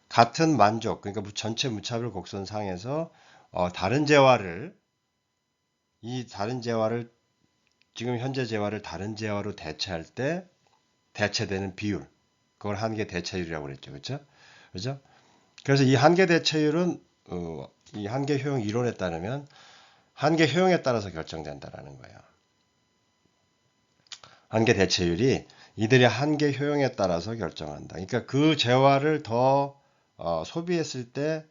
같은 만족, 그러니까 전체 무차별 곡선상에서 다른 재화를 다른 재화를 지금 현재 재화를 다른 재화로 대체할 때 대체되는 비율, 그걸 한계 대체율이라고 그랬죠, 그렇죠? 그렇죠? 그래서 이 한계 대체율은 이 한계 효용 이론에 따르면 한계 효용에 따라서 결정된다라는 거예요. 한계 대체율이 이들의 한계 효용에 따라서 결정한다. 그러니까 그 재화를 더 소비했을 때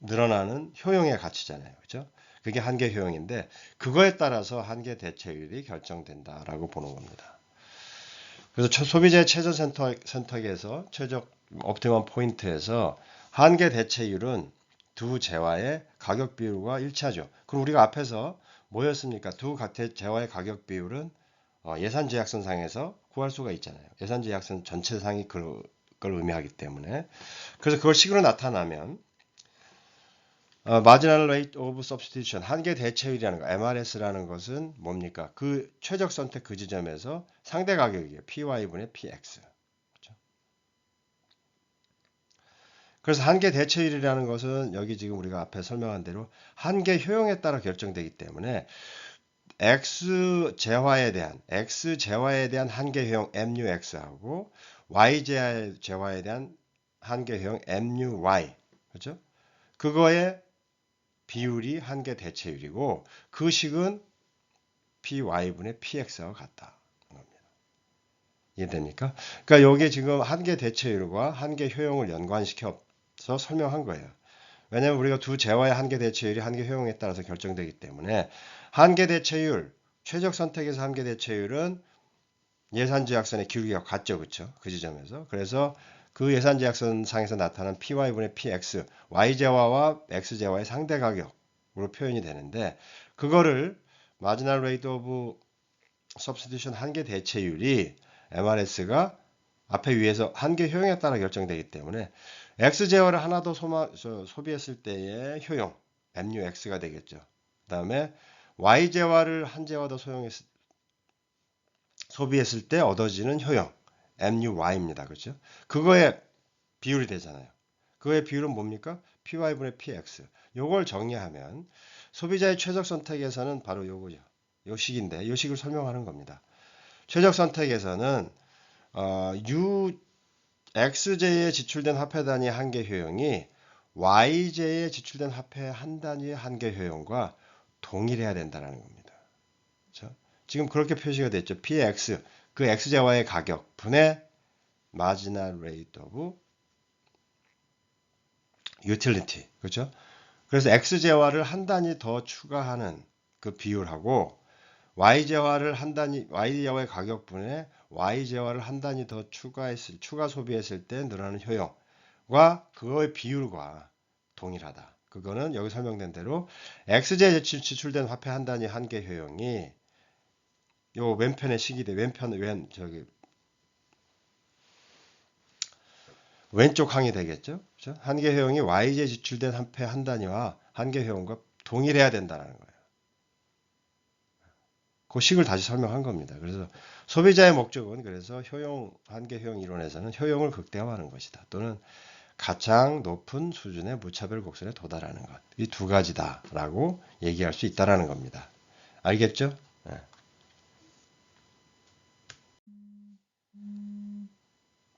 늘어나는 효용의 가치잖아요. 그렇죠? 그게 한계 효용인데 그거에 따라서 한계 대체율이 결정된다라고 보는 겁니다. 그래서 소비자의 최저 선택에서 최적 옵티멈 포인트에서 한계 대체율은 두 재화의 가격 비율과 일치하죠. 그럼 우리가 앞에서 뭐였습니까? 두 재화의 가격 비율은 예산 제약선상에서 구할 수가 있잖아요. 예산 제약선 전체상이 그걸 의미하기 때문에 그래서 그걸 식으로 나타나면 marginal rate of substitution 한계 대체율이라는 거 MRS라는 것은 뭡니까? 그 최적 선택 그 지점에서 상대 가격이에요. PY분의 PX. 그렇죠? 그래서 한계 대체율이라는 것은 여기 지금 우리가 앞에 설명한 대로 한계 효용에 따라 결정되기 때문에 X 재화에 대한 한계 효용 MUX하고 Y 재화에 대한 한계 효용 MUY. 그렇죠? 그거의 비율이 한계 대체율이고 그 식은 PY분의 PX와 같다. 이해됩니까? 그러니까 여기 지금 한계 대체율과 한계 효용을 연관시켜서 설명한 거예요. 왜냐하면 우리가 두 재화의 한계 대체율이 한계 효용에 따라서 결정되기 때문에 한계 대체율, 최적 선택에서 한계 대체율은 예산 제약선의 기울기가 같죠. 그렇죠? 그 지점에서. 그래서 그 예산 제약선 상에서 나타난 PY분의 PX, Y재화와 X재화의 상대 가격으로 표현이 되는데 그거를 marginal rate of substitution 한계 대체율이 MRS가 앞에 위에서 한계 효용에 따라 결정되기 때문에 x 제어를 하나 더 소비했을 때의 효용 MUX가 되겠죠. 그 다음에 y 제어를 한 제와 더 소비했을 때 얻어지는 효용 MUY입니다. 그렇죠? 그거의 비율이 되잖아요. 그거의 비율은 뭡니까? PY분의 PX. 요걸 정리하면 소비자의 최적 선택에서는 바로 요거죠. 요 식인데 요 식을 설명하는 겁니다. 최적 선택에서는 XJ에 지출된 화폐 단위 한계 효용이 YJ에 지출된 화폐 한 단위의 한계 효용과 동일해야 된다는 겁니다. 그렇죠? 지금 그렇게 표시가 됐죠. PX, 그 XJ와의 가격 분의 Marginal Rate of Utility. 그렇죠? 그래서 XJ화를 한 단위 더 추가하는 그 비율하고 Y재화를 한 단위, Y재화의 가격분에 Y재화를 한 단위 더 추가 소비했을 때 늘어나는 효용과 그거의 비율과 동일하다. 그거는 여기 설명된 대로 XJ에 지출된 화폐 한 단위 한계 효용이 요 왼편의 식이 왼쪽 항이 되겠죠. 그렇죠? 한계 효용이 Y재에 지출된 화폐 한 단위와 한계 효용과 동일해야 된다는 거예요. 그 식을 다시 설명한 겁니다. 그래서 소비자의 목적은 그래서 한계 효용 이론에서는 효용을 극대화하는 것이다. 또는 가장 높은 수준의 무차별 곡선에 도달하는 것. 이 두 가지다라고 얘기할 수 있다라는 겁니다. 알겠죠? 네.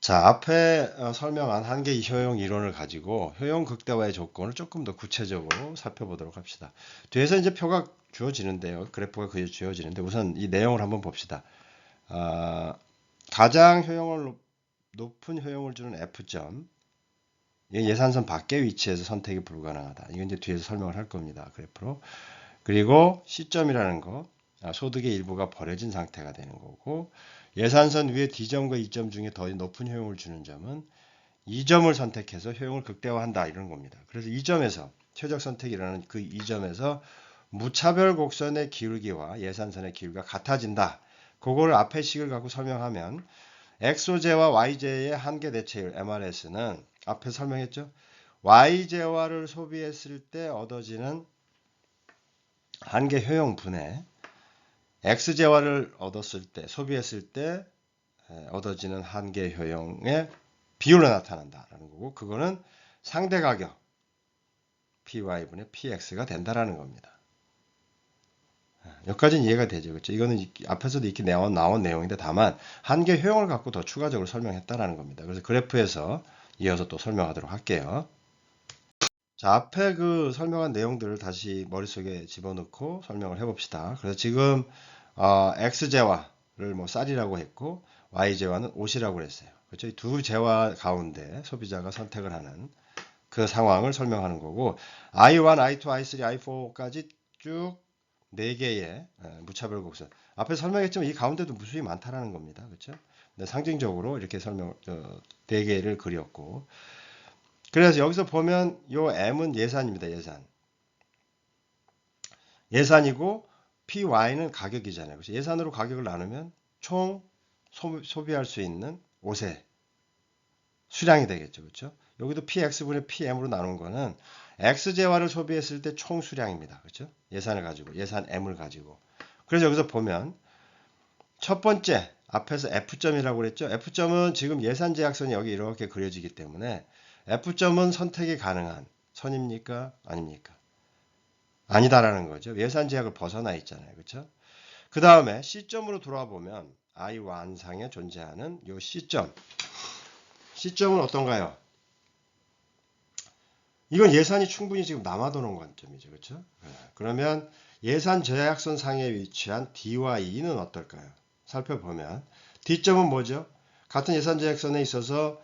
자, 앞에 설명한 한계 효용 이론을 가지고 효용 극대화의 조건을 조금 더 구체적으로 살펴보도록 합시다. 뒤에서 이제 표가 주어지는데요. 그래프가 주어지는데 우선 이 내용을 한번 봅시다. 가장 높은 효용을 주는 F점, 예산선 밖의 위치에서 선택이 불가능하다. 이건 이제 뒤에서 설명을 할 겁니다. 그래프로. 그리고 C점이라는 거, 소득의 일부가 버려진 상태가 되는 거고, 예산선 위에 D점과 E점 중에 더 높은 효용을 주는 점은 E점을 선택해서 효용을 극대화한다. 이런 겁니다. 그래서 이 점에서, 최적 선택이라는 그 이 점에서 무차별 곡선의 기울기와 예산선의 기울기가 같아진다. 그거를 앞에 식을 갖고 설명하면 X제와 Y제의 한계 대체율 MRS는 앞에 설명했죠. Y제화를 소비했을 때 얻어지는 한계 효용분의 X제화를 소비했을 때 얻어지는 한계 효용의 비율로 나타난다라는 거고 그거는 상대 가격 PY분의 PX가 된다라는 겁니다. 여기까지는 이해가 되죠. 그렇죠? 이거는 앞에서도 이렇게 나온 내용인데 다만 한계 효용을 갖고 더 추가적으로 설명했다라는 겁니다. 그래서 그래프에서 이어서 또 설명하도록 할게요. 자, 앞에 그 설명한 내용들을 다시 머릿속에 집어넣고 설명을 해봅시다. 그래서 지금 X재화를 뭐 쌀이라고 했고 Y재화는 옷이라고 했어요. 그렇죠? 이 두 재화 가운데 소비자가 선택을 하는 그 상황을 설명하는 거고 I1, I2, I3, I4까지 쭉 4개의 무차별 곡선. 앞에 설명했지만 이 가운데도 무수히 많다라는 겁니다. 그렇죠? 근데 상징적으로 이렇게 4개를 그렸고 그래서 여기서 보면 요 M은 예산입니다. 예산이고 PY는 가격이잖아요. 그래서 예산으로 가격을 나누면 총 소비할 수 있는 옷의 수량이 되겠죠. 그렇죠? 여기도 PX분의 PM으로 나눈 거는 X재화를 소비했을 때 총 수량입니다. 그렇죠? 예산 M을 가지고. 그래서 여기서 보면 첫 번째 앞에서 F점이라고 그랬죠. F점은 지금 예산 제약선이 여기 이렇게 그려지기 때문에 F점은 선택이 가능한 선입니까? 아닙니까? 아니다라는 거죠. 예산 제약을 벗어나 있잖아요. 그렇죠? 그 다음에 C점으로 돌아와 보면 I1상에 존재하는 이 C점. C점은 어떤가요? 이건 예산이 충분히 지금 남아도는 관점이죠. 그렇죠? 그러면 예산 제약선 상에 위치한 D와 E는 어떨까요? 살펴보면 D점은 뭐죠? 같은 예산 제약선에 있어서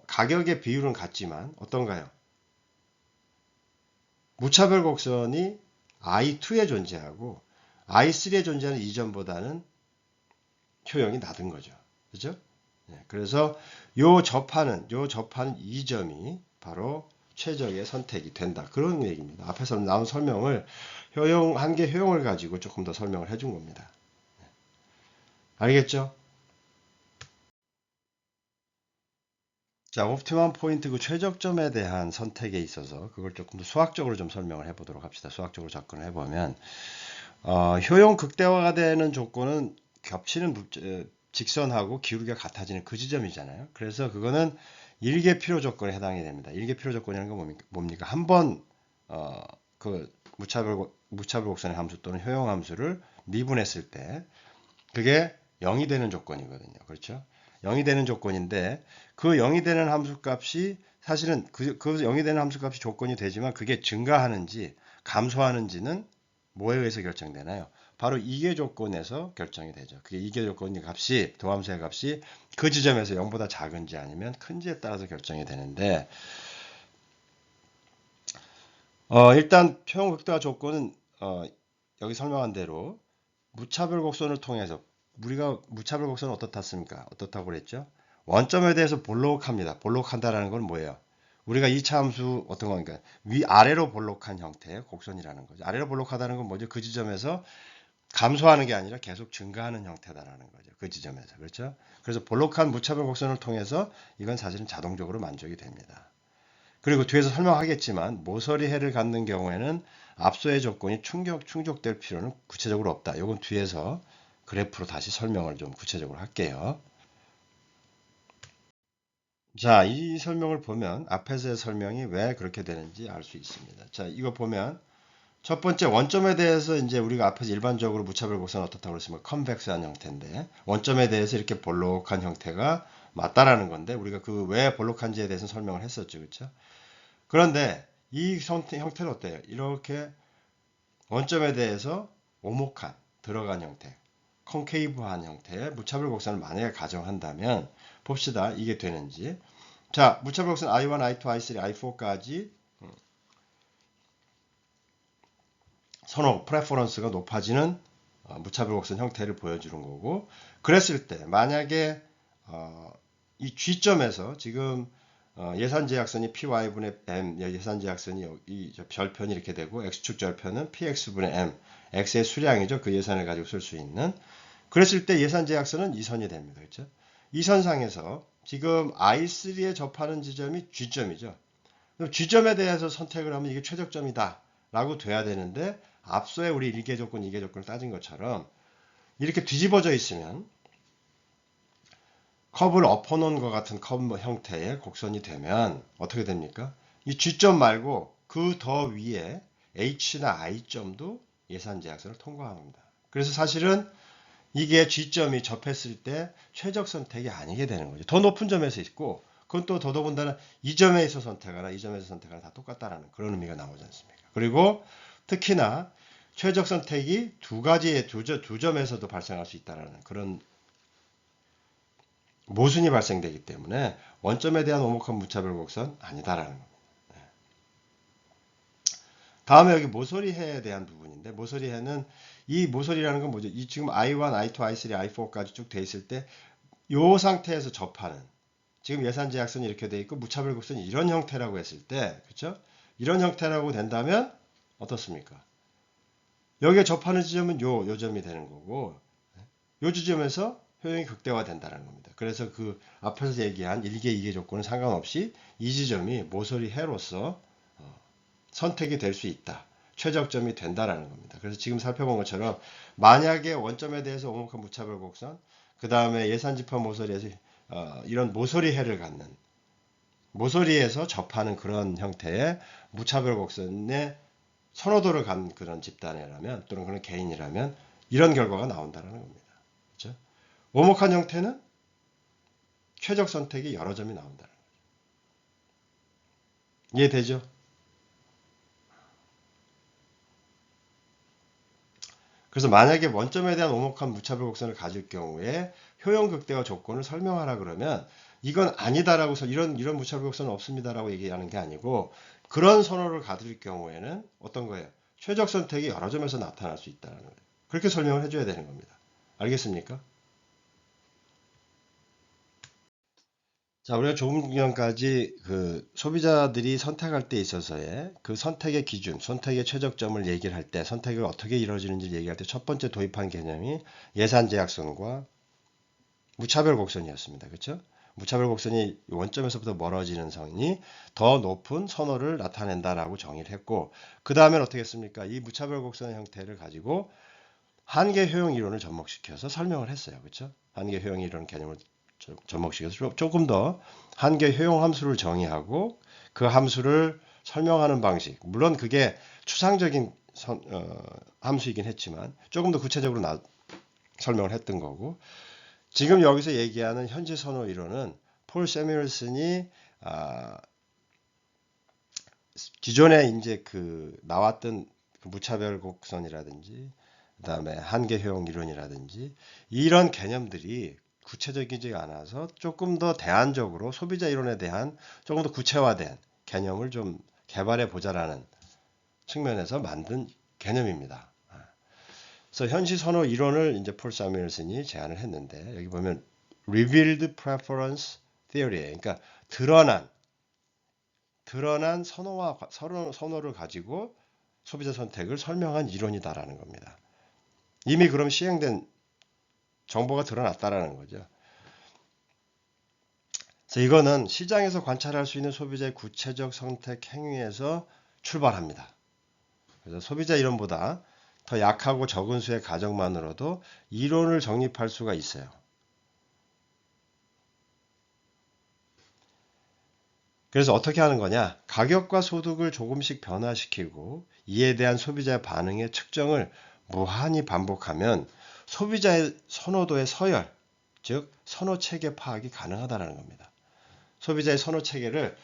가격의 비율은 같지만 어떤가요? 무차별 곡선이 I2에 존재하고 I3에 존재하는 이점보다는 효용이 낮은 거죠. 그죠? 그래서 요 접하는 이 점이 바로 최적의 선택이 된다. 그런 얘기입니다. 앞에서 나온 설명을 한계 효용을 가지고 조금 더 설명을 해준 겁니다. 알겠죠? 자, 옵티멈 포인트 그 최적점에 대한 선택에 있어서 그걸 조금 더 수학적으로 좀 설명을 해보도록 합시다. 수학적으로 접근을 해보면 효용 극대화가 되는 조건은 겹치는 직선하고 기울기가 같아지는 그 지점이잖아요. 그래서 그거는 일개 필요 조건에 해당이 됩니다. 일개 필요 조건이라는 건 뭡니까? 한번 그 무차별 곡선의 함수 또는 효용 함수를 미분했을 때 그게 0이 되는 조건이거든요. 그렇죠? 0이 되는 조건인데 그 0이 되는 함수값이 사실은 그 0이 되는 함수값이 조건이 되지만 그게 증가하는지 감소하는지는 뭐에 의해서 결정되나요? 바로 이계 조건에서 결정이 되죠. 그게 이계 조건의 값이 도함수의 값이 그 지점에서 0보다 작은지 아니면 큰지에 따라서 결정이 되는데 일단 표현 극대화 조건은 여기 설명한 대로 무차별 곡선을 통해서 우리가 무차별 곡선은 어떻습니까? 어떻다고 그랬죠? 원점에 대해서 볼록합니다. 볼록한다라는 건 뭐예요? 우리가 이차 함수 어떤 겁니까? 위아래로 볼록한 형태의 곡선이라는 거죠. 아래로 볼록하다는 건 뭐죠? 그 지점에서 감소하는 게 아니라 계속 증가하는 형태다라는 거죠. 그 지점에서. 그렇죠? 그래서 볼록한 무차별 곡선을 통해서 이건 사실은 자동적으로 만족이 됩니다. 그리고 뒤에서 설명하겠지만 모서리 해를 갖는 경우에는 앞서의 조건이 충족될 필요는 구체적으로 없다. 이건 뒤에서 그래프로 다시 설명을 좀 구체적으로 할게요. 자, 이 설명을 보면 앞에서의 설명이 왜 그렇게 되는지 알 수 있습니다. 자, 이거 보면 첫 번째 원점에 대해서 이제 우리가 앞에서 일반적으로 무차별 곡선 어떻다고 그랬으면 컨벡스한 형태인데 원점에 대해서 이렇게 볼록한 형태가 맞다라는 건데 우리가 그 왜 볼록한지에 대해서 설명을 했었죠. 그렇죠? 그런데 이 형태는 어때요? 이렇게 원점에 대해서 오목한 들어간 형태, 콘케이브한 형태의 무차별 곡선을 만약에 가정한다면 봅시다. 이게 되는지. 자, 무차별 곡선 I1, I2, I3, I4까지 선호, 프레퍼런스가 높아지는 무차별 곡선 형태를 보여주는 거고 그랬을 때 만약에 이 G점에서 지금 예산제약선이 py분의 m 예산제약선이 이 별편이 이렇게 되고 x축 절편은 px분의 m x의 수량이죠. 그 예산을 가지고 쓸 수 있는 그랬을 때 예산제약선은 이 선이 됩니다. 그렇죠? 이 선상에서 지금 I3에 접하는 지점이 G점이죠. 그럼 G점에 대해서 선택을 하면 이게 최적점이다 라고 돼야 되는데 앞서에 우리 1개 조건, 2개 조건을 따진 것처럼 이렇게 뒤집어져 있으면 컵을 엎어놓은 것 같은 컵 형태의 곡선이 되면 어떻게 됩니까? 이 G점 말고 그 더 위에 H나 I점도 예산제약선을 통과합니다. 그래서 사실은 이게 G점이 접했을 때 최적 선택이 아니게 되는 거죠. 더 높은 점에서 있고 그건 또 더더군다나 이 점에서 선택하나 이 점에서 선택하나 다 똑같다라는 그런 의미가 나오지 않습니까? 그리고 특히나 최적 선택이 두 가지의 두 점에서도 발생할 수 있다는 그런 모순이 발생되기 때문에 원점에 대한 오목한 무차별 곡선 아니다라는 겁니다. 다음에 여기 모서리해에 대한 부분인데 모서리해는 이 모서리라는 건 뭐죠? 이 지금 I1, I2, I3, I4까지 쭉 돼 있을 때 이 상태에서 접하는 지금 예산제약선이 이렇게 돼 있고 무차별 곡선이 이런 형태라고 했을 때 그렇죠? 이런 형태라고 된다면 어떻습니까? 여기에 접하는 지점은 요 점이 되는 거고 요 지점에서 효용이 극대화된다는 겁니다. 그래서 그 앞에서 얘기한 1개, 2개 조건은 상관없이 이 지점이 모서리 해로서 선택이 될 수 있다. 최적점이 된다라는 겁니다. 그래서 지금 살펴본 것처럼 만약에 원점에 대해서 오목한 무차별 곡선, 그 다음에 예산지파 모서리에서 이런 모서리 해를 갖는 모서리에서 접하는 그런 형태의 무차별 곡선의 선호도를 갖는 그런 집단이라면 또는 그런 개인이라면 이런 결과가 나온다는 겁니다. 그렇죠? 오목한 형태는 최적 선택이 여러 점이 나온다는 거죠. 이해되죠? 그래서 만약에 원점에 대한 오목한 무차별 곡선을 가질 경우에 효용 극대화 조건을 설명하라 그러면 이건 아니다라고서 이런 무차별 곡선은 없습니다라고 얘기하는 게 아니고 그런 선호를 가질 경우에는 어떤 거예요? 최적 선택이 여러 점에서 나타날 수 있다는 거예요. 그렇게 설명을 해줘야 되는 겁니다. 알겠습니까? 자, 우리가 조금 전까지 그 소비자들이 선택할 때 있어서의 그 선택의 기준, 선택의 최적점을 얘기를 할 때, 선택이 어떻게 이루어지는지 얘기할 때 첫 번째 도입한 개념이 예산 제약선과 무차별 곡선이었습니다. 그렇죠? 무차별 곡선이 원점에서부터 멀어지는 선이 더 높은 선호를 나타낸다라고 정의를 했고, 그 다음엔 어떻게 했습니까? 이 무차별 곡선 형태를 가지고 한계 효용 이론을 접목시켜서 설명을 했어요. 그렇죠? 한계 효용 이론 개념을 접목시켜서 조금 더 한계 효용 함수를 정의하고 그 함수를 설명하는 방식. 물론 그게 추상적인 함수이긴 했지만 조금 더 구체적으로 설명을 했던 거고, 지금 여기서 얘기하는 현재 선호 이론은 폴 세뮬슨이 기존에 이제 그 나왔던 그 무차별 곡선이라든지 그다음에 한계 효용 이론이라든지 이런 개념들이 구체적이지 않아서 조금 더 대안적으로 소비자 이론에 대한 조금 더 구체화된 개념을 좀 개발해 보자라는 측면에서 만든 개념입니다. 그래서 현시 선호 이론을 이제 폴 사뮤엘슨이 제안을 했는데, 여기 보면 revealed preference theory, 그러니까 드러난 선호를 가지고 소비자 선택을 설명한 이론이다라는 겁니다. 이미 그럼 시행된 정보가 드러났다라는 거죠. 그래서 이거는 시장에서 관찰할 수 있는 소비자의 구체적 선택 행위에서 출발합니다. 그래서 소비자 이론보다 더 약하고 적은 수의 가정만으로도 이론을 정립할 수가 있어요. 그래서 어떻게 하는 거냐? 가격과 소득을 조금씩 변화시키고 이에 대한 소비자의 반응의 측정을 무한히 반복하면 소비자의 선호도의 서열, 즉 선호 체계 파악이 가능하다는 겁니다. 소비자의 선호 체계를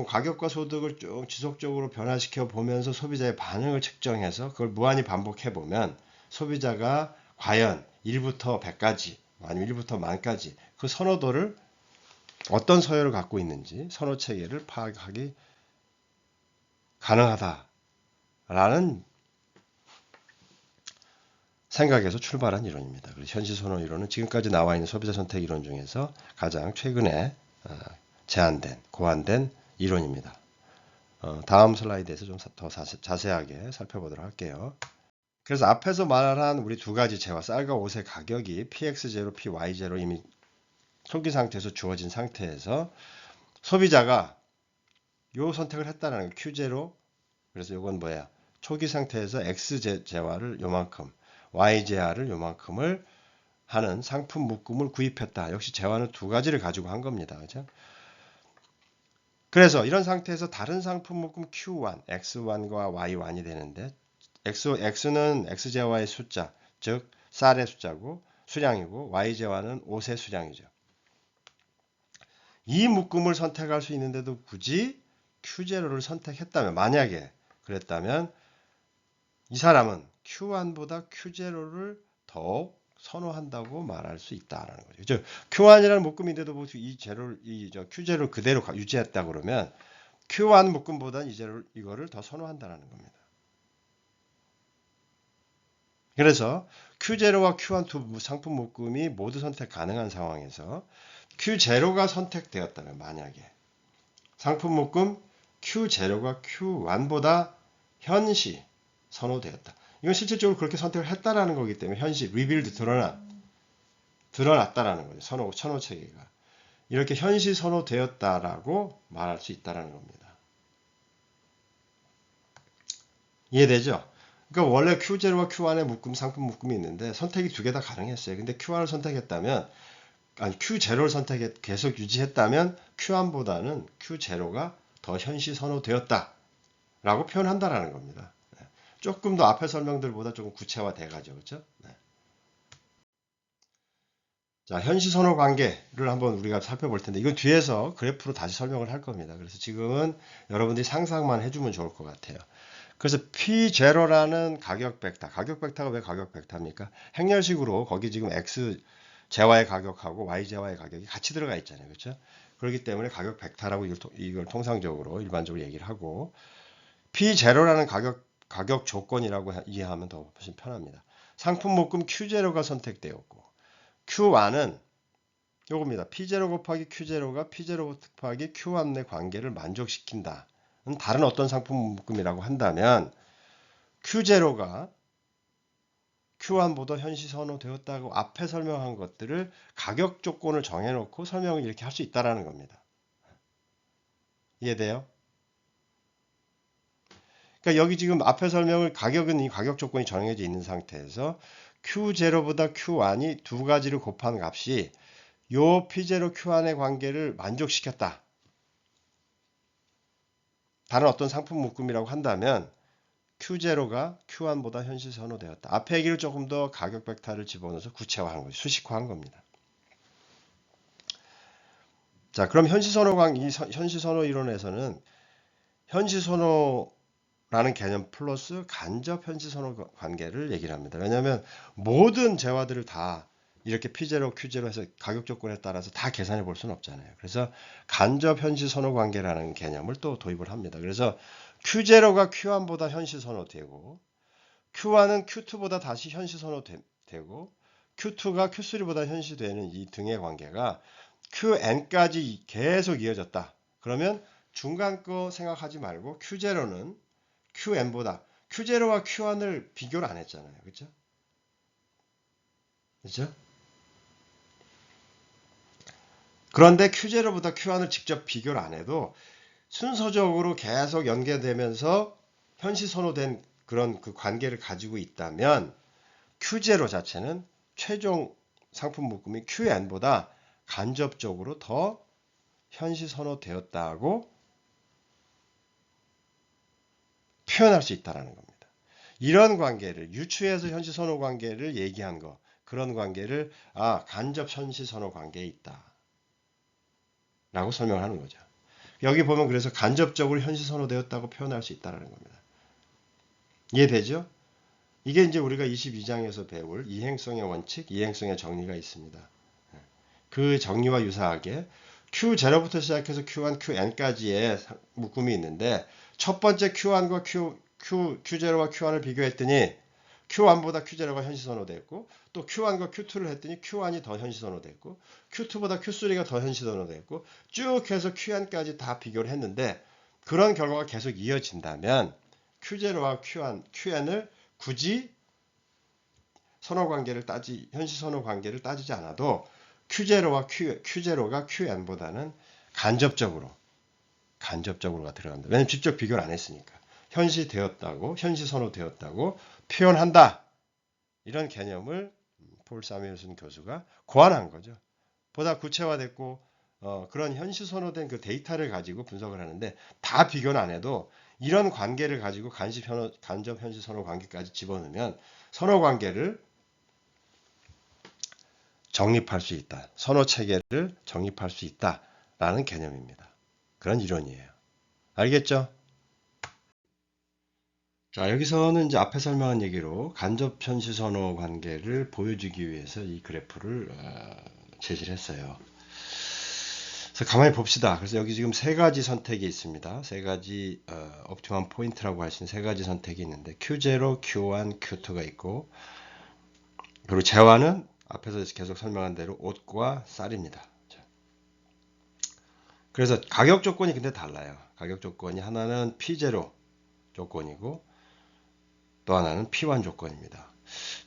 가격과 소득을 쭉 지속적으로 변화시켜 보면서 소비자의 반응을 측정해서 그걸 무한히 반복해 보면 소비자가 과연 1부터 100까지 아니면 1부터 10,000까지 그 선호도를 어떤 서열을 갖고 있는지 선호 체계를 파악하기 가능하다라는 생각에서 출발한 이론입니다. 그래서 현시 선호 이론은 지금까지 나와 있는 소비자 선택 이론 중에서 가장 최근에 고안된 이론입니다. 다음 슬라이드에서 좀 더 자세하게 살펴보도록 할게요. 그래서 앞에서 말한 우리 두 가지 재화, 쌀과 옷의 가격이 px0, py0 이미 초기 상태에서 주어진 상태에서 소비자가 요 선택을 했다는 Q0. 그래서 요건 뭐야? 초기 상태에서 X 재화를 요만큼, Y 재화를 요만큼을 하는 상품 묶음을 구입했다. 역시 재화는 두 가지를 가지고 한 겁니다. 그죠? 그래서 이런 상태에서 다른 상품 묶음 Q1, X1과 Y1이 되는데 X는 X재화의 숫자, 즉 쌀의 숫자고 수량이고 Y재화는 옷의 수량이죠. 이 묶음을 선택할 수 있는데도 굳이 Q0를 선택했다면, 만약에 그랬다면 이 사람은 Q1보다 Q0를 더욱 선호한다고 말할 수 있다는 거죠. Q1이라는 묶음인데도 Q0를 그대로 유지했다 그러면 Q1 묶음보다 이거를 더 선호한다는 겁니다. 그래서 Q0와 Q1 두 상품 묶음이 모두 선택 가능한 상황에서 Q0가 선택되었다면, 만약에 상품 묶음 Q0가 Q1보다 현시 선호되었다. 이건 실질적으로 그렇게 선택을 했다라는 거기 때문에 현시, 리빌드, 드러났다라는 거죠. 선호 체계가. 이렇게 현시 선호되었다라고 말할 수 있다라는 겁니다. 이해되죠? 그러니까 원래 Q0와 Q1의 상품 묶음이 있는데 선택이 두 개 다 가능했어요. 근데 Q1을 선택했다면, 아니 Q0를 계속 유지했다면 Q1보다는 Q0가 더 현시 선호되었다라고 표현한다라는 겁니다. 조금 더 앞에 설명들보다 조금 구체화돼가죠, 그렇죠? 네. 자, 현시 선호 관계를 한번 우리가 살펴볼 텐데, 이건 뒤에서 그래프로 다시 설명을 할 겁니다. 그래서 지금은 여러분들이 상상만 해주면 좋을 것 같아요. 그래서 P0라는 가격 벡터가 왜 가격 벡터입니까? 행렬식으로 거기 지금 X 재화의 가격하고 Y 재화의 가격이 같이 들어가 있잖아요, 그렇죠? 그렇기 때문에 가격 벡터라고 이걸 통상적으로 일반적으로 얘기를 하고, P0라는 가격 조건이라고 이해하면 더 훨씬 편합니다. 상품 묶음 Q0가 선택되었고, Q1은 요겁니다. P0 곱하기 Q0가 P0 곱하기 Q1 의 관계를 만족시킨다. 다른 어떤 상품 묶음이라고 한다면 Q0가 Q1보다 현시 선호되었다고 앞에 설명한 것들을 가격 조건을 정해놓고 설명을 이렇게 할 수 있다라는 겁니다. 이해돼요? 그러니까 여기 지금 앞에 설명을 가격은 이 가격 조건이 정해져 있는 상태에서 Q0보다 Q1이 두 가지를 곱한 값이 요 P0 Q1의 관계를 만족시켰다. 다른 어떤 상품 묶음이라고 한다면 Q0가 Q1보다 현시 선호되었다. 앞에 얘기를 조금 더 가격 벡터를 집어넣어서 구체화한 거죠. 수식화한 겁니다. 자, 그럼 현시 선호 이론에서는 현시 선호라는 개념 플러스 간접 현시 선호 관계를 얘기를 합니다. 왜냐하면 모든 재화들을 다 이렇게 P0, Q0 해서 가격 조건에 따라서 다 계산해 볼 수는 없잖아요. 그래서 간접 현시 선호 관계라는 개념을 또 도입을 합니다. 그래서 Q0가 Q1보다 현시 선호되고 Q1은 Q2보다 다시 현시 선호되고 Q2가 Q3보다 현시되는 이 등의 관계가 QN까지 계속 이어졌다. 그러면 중간 거 생각하지 말고 Q0는 QN보다 Q0와 Q1을 비교를 안 했잖아요. 그렇죠? 그렇죠? 그런데 Q0보다 Q1을 직접 비교를 안 해도 순서적으로 계속 연계되면서 현시 선호된 그런 그 관계를 가지고 있다면 Q0 자체는 최종 상품 묶음이 QN보다 간접적으로 더 현시 선호되었다고 표현할 수 있다는 겁니다. 이런 관계를 유추해서 현시 선호 관계를 얘기한 거, 그런 관계를 간접 현시 선호 관계에 있다 라고 설명하는 거죠. 여기 보면 그래서 간접적으로 현시 선호되었다고 표현할 수 있다는 겁니다. 이해되죠? 이게 이제 우리가 22장에서 배울 이행성의 원칙, 이행성의 정리가 있습니다. 그 정리와 유사하게 Q0부터 시작해서 Q1, QN까지의 묶음이 있는데 첫 번째 Q1과 Q0와 Q1을 비교했더니 Q1보다 Q0가 현시 선호됐고 또 Q1과 Q2를 했더니 Q1이 더 현시 선호됐고 Q2보다 Q3가 더 현시 선호됐고 쭉 해서 QN까지 다 비교를 했는데 그런 결과가 계속 이어진다면 Q0와 QN을 굳이 현시 선호 관계를 따지지 않아도 Q0가 QN보다는 간접적으로가 들어간다. 왜냐면 직접 비교를 안 했으니까. 현시 선호되었다고 표현한다. 이런 개념을 폴 사뮤엘슨 교수가 고안한 거죠. 보다 구체화됐고 그런 현시 선호된 그 데이터를 가지고 분석을 하는데 다 비교는 안 해도 이런 관계를 가지고 간접 현시 선호 관계까지 집어넣으면 선호 관계를 정립할 수 있다. 선호 체계를 정립할 수 있다라는 개념입니다. 그런 이론이에요. 알겠죠? 자, 여기서는 이제 앞에 설명한 얘기로 간접 현시 선호 관계를 보여주기 위해서 이 그래프를 제시를 했어요. 그래서 가만히 봅시다. 그래서 여기 지금 세 가지 선택이 있습니다. 세 가지 옵티멈 포인트라고 할 수 있는 세 가지 선택이 있는데 Q0, Q1, Q2가 있고 그리고 재화는 앞에서 계속 설명한 대로 옷과 쌀입니다. 그래서 가격 조건이 근데 달라요. 가격 조건이 하나는 P0 조건이고 또 하나는 P1 조건입니다.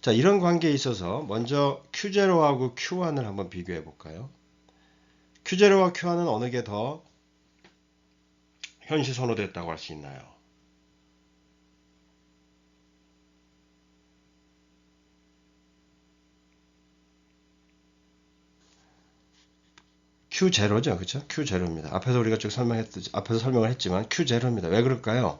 자, 이런 관계에 있어서 먼저 Q0하고 Q1을 한번 비교해 볼까요? Q0와 Q1은 어느 게 더 현시 선호됐다고 할 수 있나요? Q0죠. 그렇죠? Q0입니다. 앞에서 설명을 했지만 Q0입니다. 왜 그럴까요?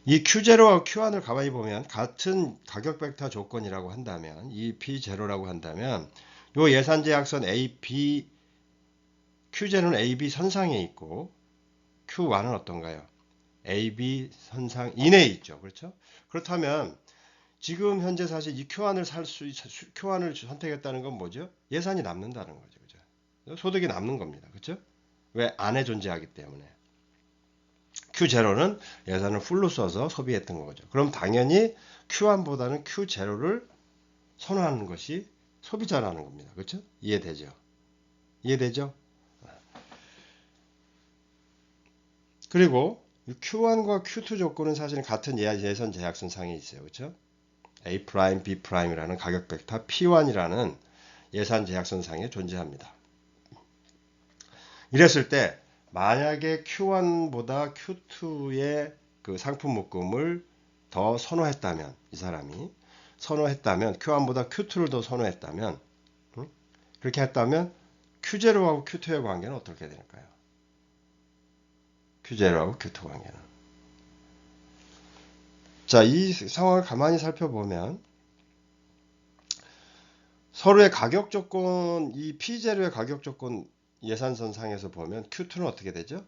이 Q0와 Q1을 가만히 보면 같은 가격 벡터 조건이라고 한다면 이 P0라고 한다면 요 예산 제약선 AB Q0는 AB 선상에 있고 Q1은 어떤가요? AB 선상 이내에 있죠. 그렇죠? 그렇다면 지금 현재 사실 이 Q1을 선택했다는 건 뭐죠? 예산이 남는다는 거죠. 그죠? 소득이 남는 겁니다. 그렇죠? 왜 안에 존재하기 때문에. Q0는 예산을 풀로 써서 소비했던 거죠. 그럼 당연히 Q1보다는 Q0를 선호하는 것이 소비자라는 겁니다. 그렇죠? 이해되죠? 이해되죠? 그리고 Q1과 Q2 조건은 사실 같은 예산 제약선 상에 있어요. 그렇죠? A', B'이라는 가격 벡터 P1이라는 예산 제약선상에 존재합니다. 이랬을 때 만약에 Q1보다 Q2의 그 상품 묶음을 더 선호했다면, 이 사람이 선호했다면, Q1보다 Q2를 더 선호했다면, 그렇게 했다면 Q0하고 Q2의 관계는 어떻게 될까요? Q0하고 Q2 관계는. 자, 이 상황을 가만히 살펴보면 서로의 가격 조건, 이 P0의 가격 조건 예산선 상에서 보면 Q2는 어떻게 되죠?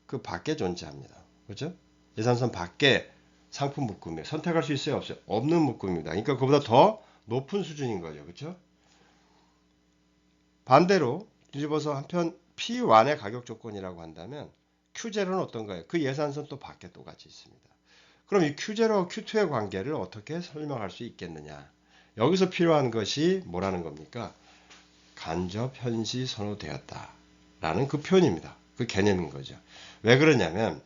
그 밖에 존재합니다. 그렇죠? 예산선 밖에 상품 묶음이에요. 선택할 수 있어요? 없어요? 없는 묶음입니다. 그러니까 그보다 더 높은 수준인 거죠. 그렇죠? 반대로 뒤집어서 한편 P1의 가격 조건이라고 한다면 Q0는 어떤가요? 그 예산선 또 밖에 또 같이 있습니다. 그럼 이 Q0와 Q2의 관계를 어떻게 설명할 수 있겠느냐? 여기서 필요한 것이 뭐라는 겁니까? 간접 현시 선호되었다. 라는 그 표현입니다. 그 개념인 거죠. 왜 그러냐면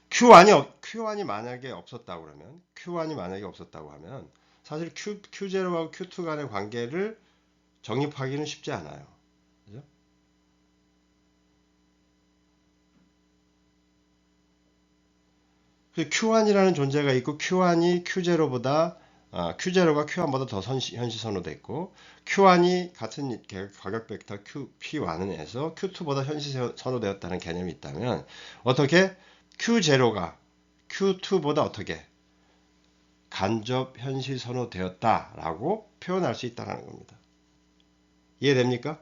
Q1이 만약에 없었다고 그러면 Q1이 만약에 없었다고 하면 사실 Q0하고 Q2 간의 관계를 정립하기는 쉽지 않아요. 그죠? Q1이라는 존재가 있고 Q1이 Q0가 Q1보다 더 현시 선호됐고 Q1이 같은 가격 벡터 P1에서 Q2보다 현시 선호되었다는 개념이 있다면 어떻게 Q0가 Q2보다 어떻게 간접 현시 선호되었다라고 표현할 수 있다는 겁니다. 이해됩니까?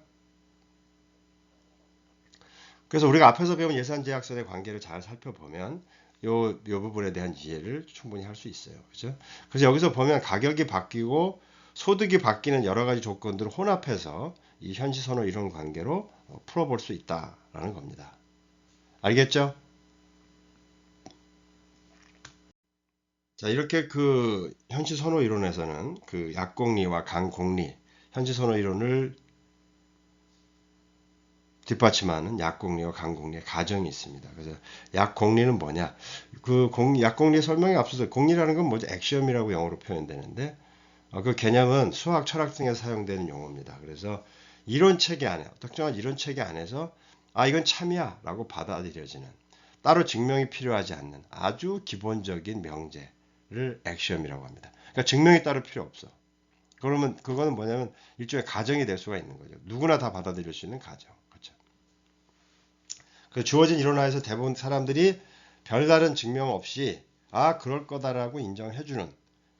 그래서 우리가 앞에서 배운 예산 제약선의 관계를 잘 살펴보면 요 부분에 대한 이해를 충분히 할 수 있어요. 그죠? 그래서 여기서 보면 가격이 바뀌고 소득이 바뀌는 여러 가지 조건들을 혼합해서 이 현시선호 이론 관계로 풀어볼 수 있다라는 겁니다. 알겠죠? 자, 이렇게 그 현시선호 이론에서는 그 약공리와 강공리, 현시선호 이론을 뒷받침하는 약공리와 강공리의 가정이 있습니다. 그래서 약공리는 뭐냐? 약공리 설명에 앞서서 공리라는 건 뭐죠? 액시엄이라고 영어로 표현되는데 그 개념은 수학, 철학 등에서 사용되는 용어입니다. 그래서 이론 체계 안에 특정한 이론 체계 안에서 이건 참이야라고 받아들여지는 따로 증명이 필요하지 않는 아주 기본적인 명제를 액시엄이라고 합니다. 그러니까 증명이 따로 필요 없어. 그러면 그거는 뭐냐면 일종의 가정이 될 수가 있는 거죠. 누구나 다 받아들일 수 있는 가정. 그렇죠? 그 주어진 이론화에서 대부분 사람들이 별다른 증명 없이 그럴 거다라고 인정해주는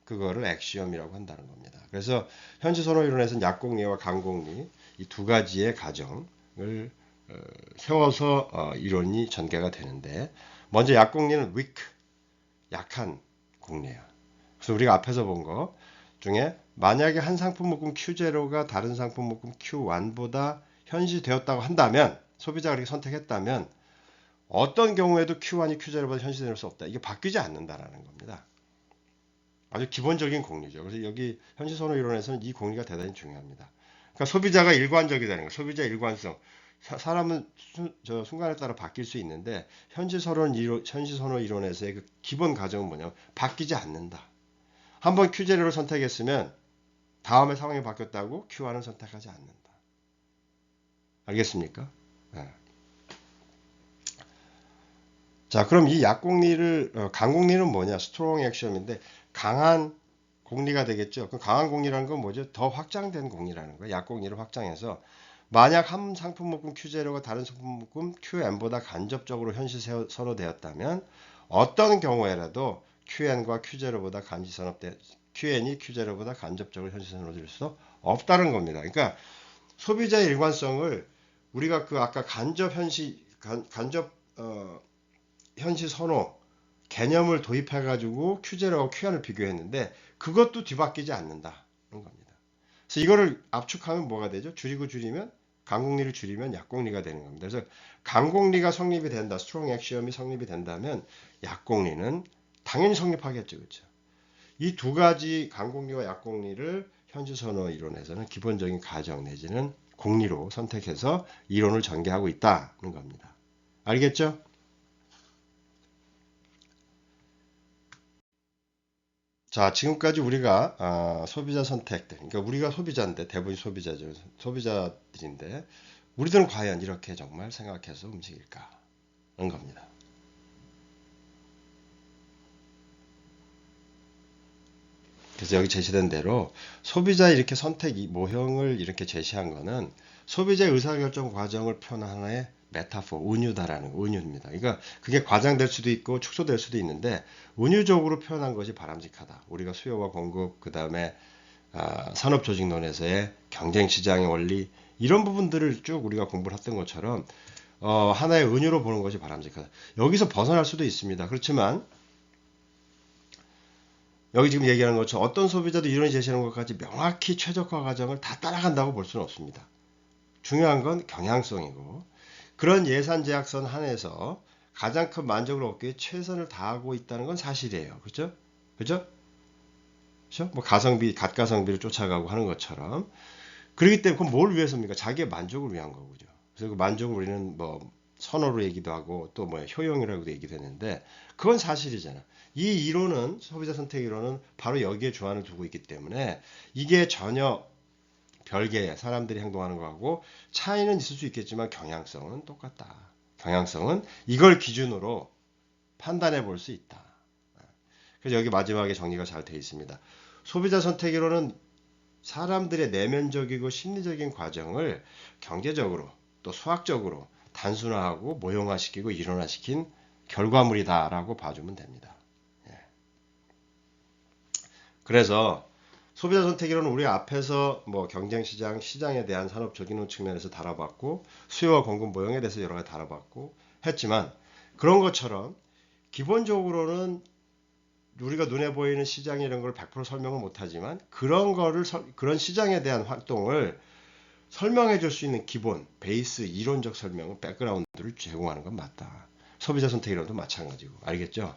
그거를 액시엄이라고 한다는 겁니다. 그래서 현시선호 이론에서는 약공리와 강공리 이 두 가지의 가정을 세워서 이론이 전개가 되는데 먼저 약공리는 weak, 약한 공리예요. 그래서 우리가 앞에서 본 거 중에 만약에 한 상품 묶음 Q0가 다른 상품 묶음 Q1보다 현시되었다고 한다면 소비자가 그렇게 선택했다면 어떤 경우에도 Q1이 Q0보다 현시될 수 없다. 이게 바뀌지 않는다라는 겁니다. 아주 기본적인 공리죠. 그래서 여기 현시선호 이론에서는 이 공리가 대단히 중요합니다. 그러니까 소비자가 일관적이라는 거예요. 소비자 일관성. 사람은 순간에 따라 바뀔 수 있는데 현시선호 이론에서의 그 기본 가정은 뭐냐면 바뀌지 않는다. 한번 Q0를 선택했으면 다음에 상황이 바뀌었다고 Q1은 선택하지 않는다. 알겠습니까? 네. 자, 그럼 이 강공리는 뭐냐? 스트롱 액션인데 강한 공리가 되겠죠. 그 강한 공리라는 건 뭐죠? 더 확장된 공리라는 거예요. 약공리를 확장해서 만약 한 상품 묶음 Q0가 다른 상품 묶음 QN보다 간접적으로 현시 선호되었다면 어떤 경우에라도 QN과 Q0보다 QN이 Q0보다 간접적으로 현시 선호될 수 없다는 겁니다. 그러니까 소비자의 일관성을 우리가 그 아까 간접 현시 선호 개념을 도입해가지고 Q0하고 QN을 비교했는데 그것도 뒤바뀌지 않는다는 겁니다. 그래서 이거를 압축하면 뭐가 되죠? 줄이면 강공리를 줄이면 약공리가 되는 겁니다. 그래서 강공리가 성립이 된다, 스트롱 액시엄이 성립이 된다면 약공리는 당연히 성립하겠죠, 그렇죠? 이 두 가지 강공리와 약공리를 현시선호 이론에서는 기본적인 가정 내지는 공리로 선택해서 이론을 전개하고 있다는 겁니다. 알겠죠? 자, 지금까지 우리가 소비자 선택들, 그러니까 우리가 소비자인데 대부분 소비자죠. 소비자들인데 우리들은 과연 이렇게 정말 생각해서 움직일까? 하는 겁니다. 그래서 여기 제시된 대로 소비자 이렇게 선택 모형을 이렇게 제시한 거는 소비자의 의사결정 과정을 표현한 하나의 메타포, 은유다라는 거, 은유입니다. 그러니까 그게 과장될 수도 있고 축소될 수도 있는데 은유적으로 표현한 것이 바람직하다. 우리가 수요와 공급, 그 다음에 산업조직론에서의 경쟁시장의 원리 이런 부분들을 쭉 우리가 공부를 했던 것처럼 하나의 은유로 보는 것이 바람직하다. 여기서 벗어날 수도 있습니다. 그렇지만 여기 지금 얘기하는 것처럼 어떤 소비자도 이론이 제시하는 것까지 명확히 최적화 과정을 다 따라간다고 볼 수는 없습니다. 중요한 건 경향성이고 그런 예산 제약선 안에서 가장 큰 만족을 얻기 위해 최선을 다하고 있다는 건 사실이에요. 그렇죠? 그렇죠? 그렇죠? 뭐 가성비, 갓가성비를 쫓아가고 하는 것처럼 그렇기 때문에 그건 뭘 위해서입니까? 자기의 만족을 위한 거죠. 그래서 그 만족을 우리는 뭐 선호로 얘기도 하고 또 뭐 효용이라고도 얘기도 했는데 그건 사실이잖아. 이 이론은 소비자 선택 이론은 바로 여기에 주안을 두고 있기 때문에 이게 전혀 별개의 사람들이 행동하는 거하고 차이는 있을 수 있겠지만 경향성은 똑같다. 경향성은 이걸 기준으로 판단해 볼 수 있다. 그래서 여기 마지막에 정리가 잘 되어 있습니다. 소비자 선택 이론은 사람들의 내면적이고 심리적인 과정을 경제적으로 또 수학적으로 단순화하고 모형화시키고 이론화시킨 결과물이다라고 봐주면 됩니다. 예. 그래서 소비자 선택이론은 우리 앞에서 뭐 경쟁시장, 시장에 대한 산업적인 측면에서 다뤄봤고 수요와 공급 모형에 대해서 여러 가지 다뤄봤고 했지만 그런 것처럼 기본적으로는 우리가 눈에 보이는 시장 이런 걸 100% 설명을 못하지만 그런 거를 그런 시장에 대한 활동을 설명해 줄 수 있는 기본, 베이스, 이론적 설명은 백그라운드를 제공하는 건 맞다. 소비자 선택 이론도 마찬가지고. 알겠죠?